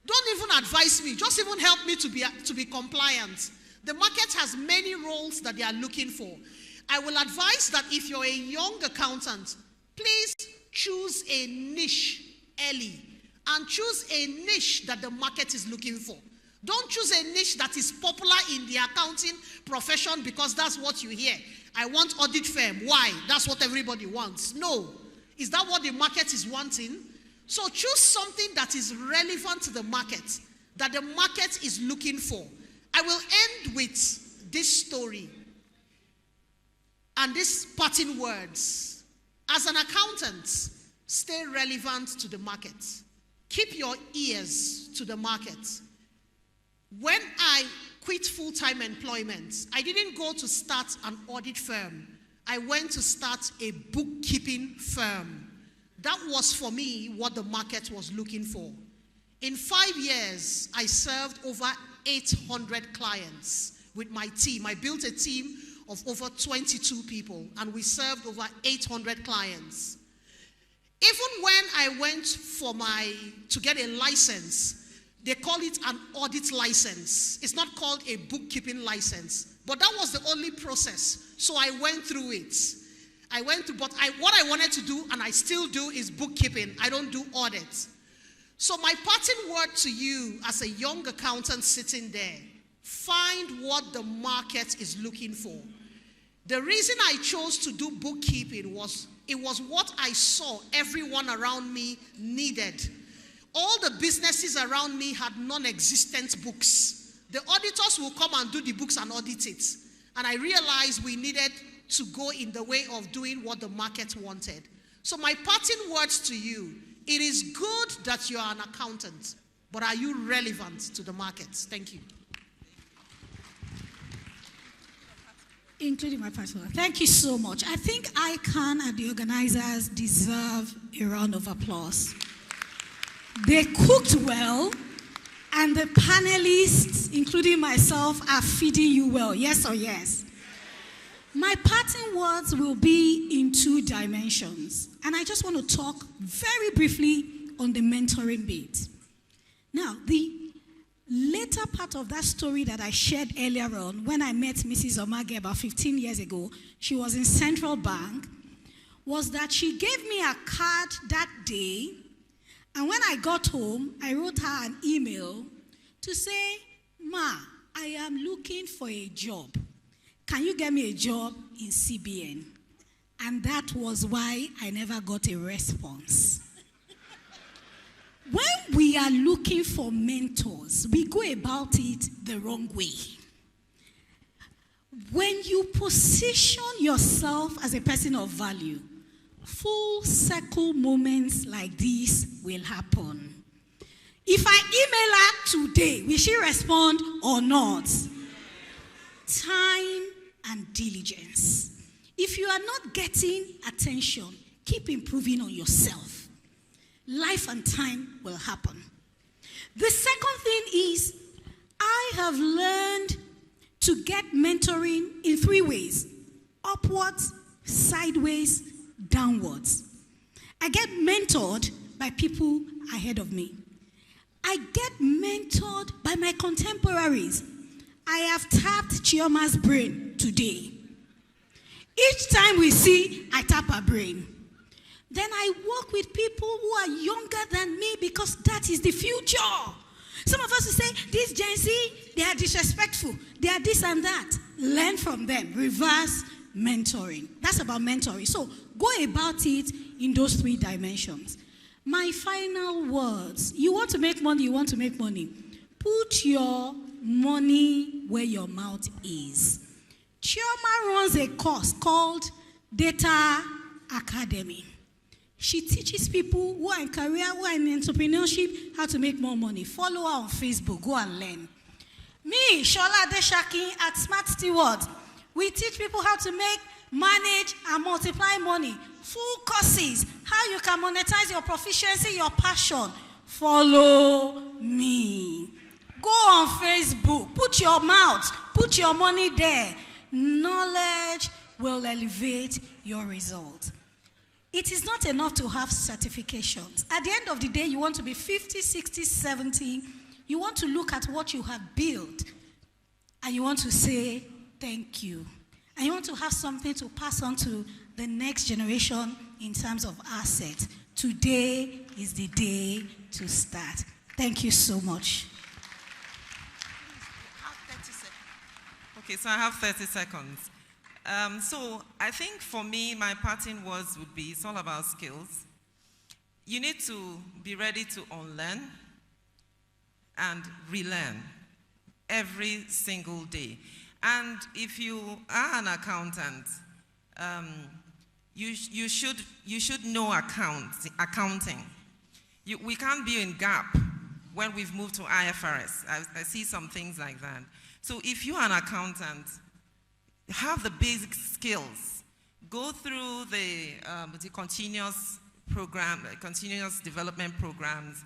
Don't even advise me. Just even help me to be compliant. The market has many roles that they are looking for. I will advise that if you're a young accountant, please choose a niche early and choose a niche that the market is looking for. Don't choose a niche that is popular in the accounting profession because that's what you hear. I want audit firm. Why? That's what everybody wants. No. Is that what the market is wanting? So choose something that is relevant to the market, that the market is looking for. I will end with this story and these parting words. As an accountant, stay relevant to the market. Keep your ears to the market. When I quit full-time employment, I didn't go to start an audit firm. I went to start a bookkeeping firm. That was for me what the market was looking for. In 5 years, I served over 800 clients with my team. I built a team of over 22 people, and we served over 800 clients. Even when I went to get a license, they call it an audit license. It's not called a bookkeeping license. But that was the only process. So I went through it. What I wanted to do, and I still do, is bookkeeping. I don't do audits. So my parting word to you as a young accountant sitting there, find what the market is looking for. The reason I chose to do bookkeeping was it was what I saw everyone around me needed. All the businesses around me had non-existent books. The auditors will come and do the books and audit it. And I realized we needed to go in the way of doing what the market wanted. So my parting words to you, it is good that you are an accountant, but are you relevant to the market? Thank you. Including my partner. Thank you so much. I think ICAN and the organizers deserve a round of applause. They cooked well, and the panelists, including myself, are feeding you well. Yes or yes? My parting words will be in 2 dimensions. And I just want to talk very briefly on the mentoring bit. Now, the later part of that story that I shared earlier on, when I met Mrs. Omage about 15 years ago, she was in Central Bank, was that she gave me a card that day. And when I got home, I wrote her an email to say, "Ma, I am looking for a job. Can you get me a job in CBN?" And that was why I never got a response. When we are looking for mentors, we go about it the wrong way. When you position yourself as a person of value, full circle moments like this will happen. If I email her today, will she respond or not? Time and diligence. If you are not getting attention, keep improving on yourself. Life and time will happen. The second thing is, I have learned to get mentoring in 3 ways: upwards, sideways, downwards. I get mentored by people ahead of me. I get mentored by my contemporaries. I have tapped Chioma's brain today. Each time we see, I tap her brain. Then I work with people who are younger than me because that is the future. Some of us will say, this Gen Z, they are disrespectful. They are this and that. Learn from them. Reverse mentoring. That's about mentoring. So go about it in those 3 dimensions. My final words. You want to make money, you want to make money. Put your money where your mouth is. Chioma runs a course called Data Academy. She teaches people who are in career, who are in entrepreneurship, how to make more money. Follow her on Facebook. Go and learn. Me, Shola Deshaki at Smart Steward, we teach people how to make, manage, and multiply money. Full courses, how you can monetize your proficiency, your passion. Follow me. Go on Facebook, put your mouth, put your money there. Knowledge will elevate your result. It is not enough to have certifications. At the end of the day, you want to be 50, 60, 70. You want to look at what you have built, and you want to say, thank you. And you want to have something to pass on to the next generation in terms of assets. Today is the day to start. Thank you so much. Okay, so I have 30 seconds. So I think for me, my parting words would be, it's all about skills. You need to be ready to unlearn and relearn every single day. And if you are an accountant, you should know accounting. We can't be in gap when we've moved to IFRS. I see some things like that. So if you're an accountant, have the basic skills. Go through the continuous program, continuous development programs,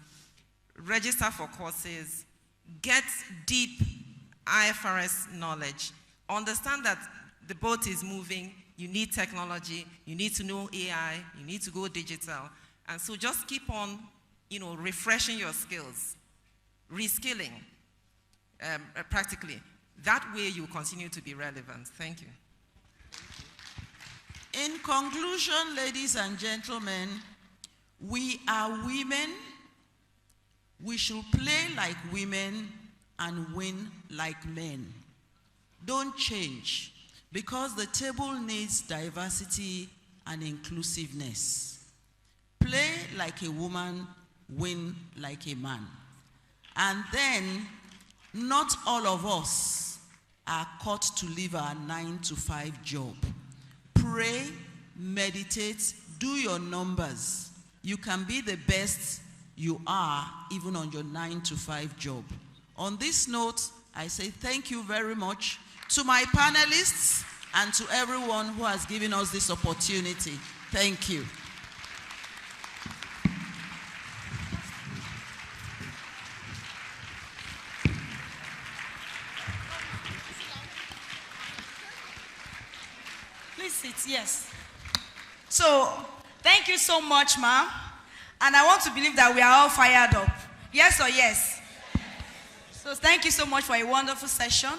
register for courses, get deep IFRS knowledge, understand that the boat is moving, you need technology, you need to know AI, you need to go digital. And so just keep on, refreshing your skills, reskilling practically. That way you continue to be relevant. Thank you. In conclusion, ladies and gentlemen, we are women. We should play like women and win like men. Don't change, because the table needs diversity and inclusiveness. Play like a woman, win like a man. And then, not all of us are caught to live our 9-to-5 job. Pray, meditate, do your numbers. You can be the best you are even on your 9-to-5 job. On this note, I say thank you very much to my panelists and to everyone who has given us this opportunity. Thank you. Please sit, yes. So, thank you so much, ma'am. And I want to believe that we are all fired up. Yes or yes? So thank you so much for a wonderful session.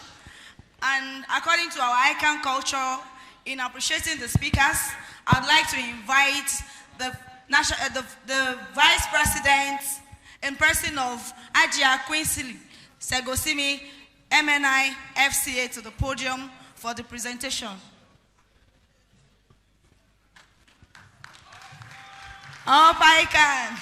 And according to our ICAN culture, in appreciating the speakers, I'd like to invite the Vice President in person of Ajia Quincy Segosimi, MNI FCA, to the podium for the presentation. Up ICAN.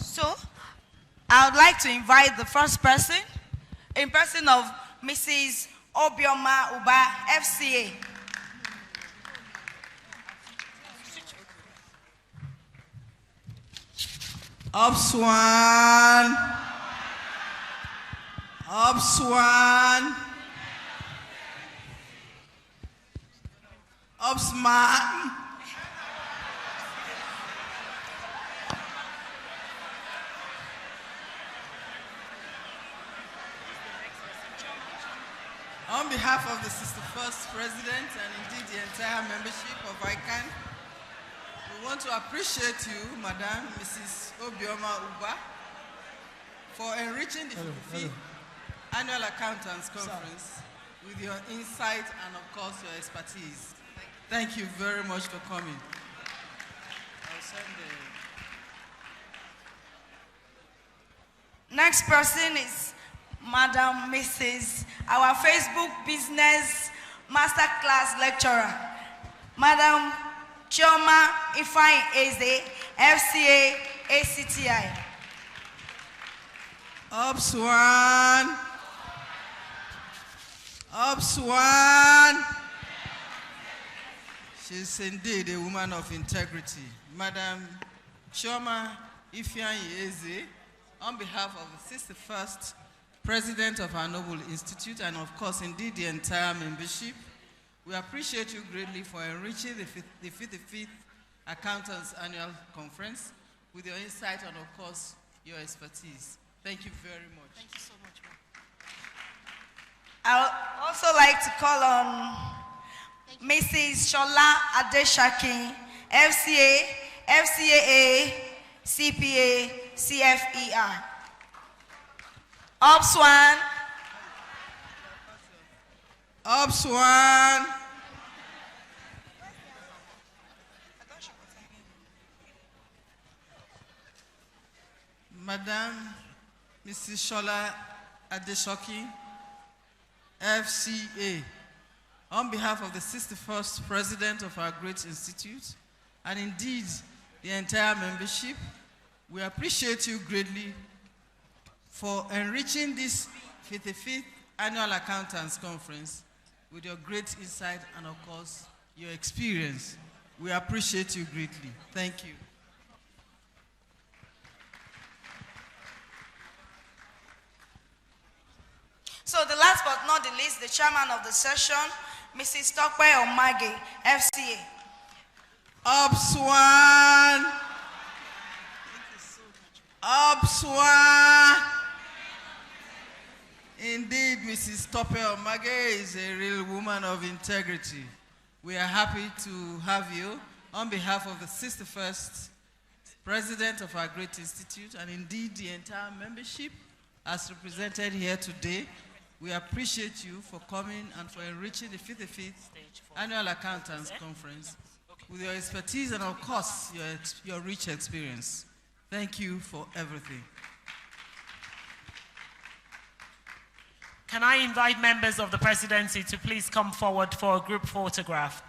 So, I would like to invite the first person, in person of Mrs. Obioma Uba, FCA. Up Swan. Up Swan. Up Sman. On behalf of the 61st President and indeed the entire membership of ICAN, we want to appreciate you, Madam Mrs. Obioma Uba, for enriching the 55th Annual Accountants Conference with your insight and, of course, your expertise. Thank you very much for coming. I'll send Next person is Madam Mrs. our Facebook Business Masterclass Lecturer, Madam Chioma Ifeanyi-Eze, FCA ACTI. Up Swan. Up Swan. She's indeed a woman of integrity. Madam Chioma Ifeanyi, on behalf of the 61st President of our Noble Institute, and of course, indeed, the entire membership, we appreciate you greatly for enriching the 55th Accountants Annual Conference with your insight and, of course, your expertise. Thank you very much. Thank you so much, ma'am. I would also like to call on Mrs. Shola Adeshakin, FCA, FCAA, CPA, CFER. Upswan. Upswan. Madam Mrs. Shola Adeshoki, FCA, on behalf of the 61st President of our great institute, and indeed the entire membership, we appreciate you greatly for enriching this 55th Annual Accountants Conference with your great insight and, of course, your experience. We appreciate you greatly. Thank you. So the last but not the least, the chairman of the session, Mrs. Tokwe Omage, FCA. Upswan. Upswan. Indeed, Mrs. Tope Omage is a real woman of integrity. We are happy to have you on behalf of the 61st President of our great institute, and indeed the entire membership as represented here today. We appreciate you for coming and for enriching the 55th Annual Accountants Conference with your expertise and, of course, your rich experience. Thank you for everything. Can I invite members of the presidency to please come forward for a group photograph?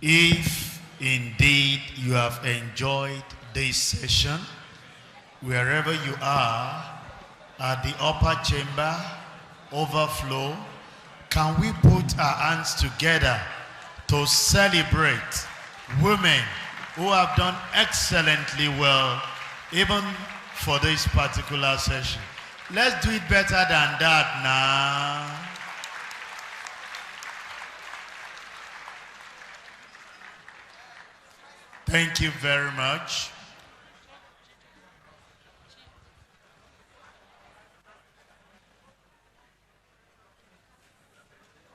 If indeed you have enjoyed this session, wherever you are, at the upper chamber, overflow, can we put our hands together to celebrate women who have done excellently well, even for this particular session? Let's do it better than that now. Thank you very much.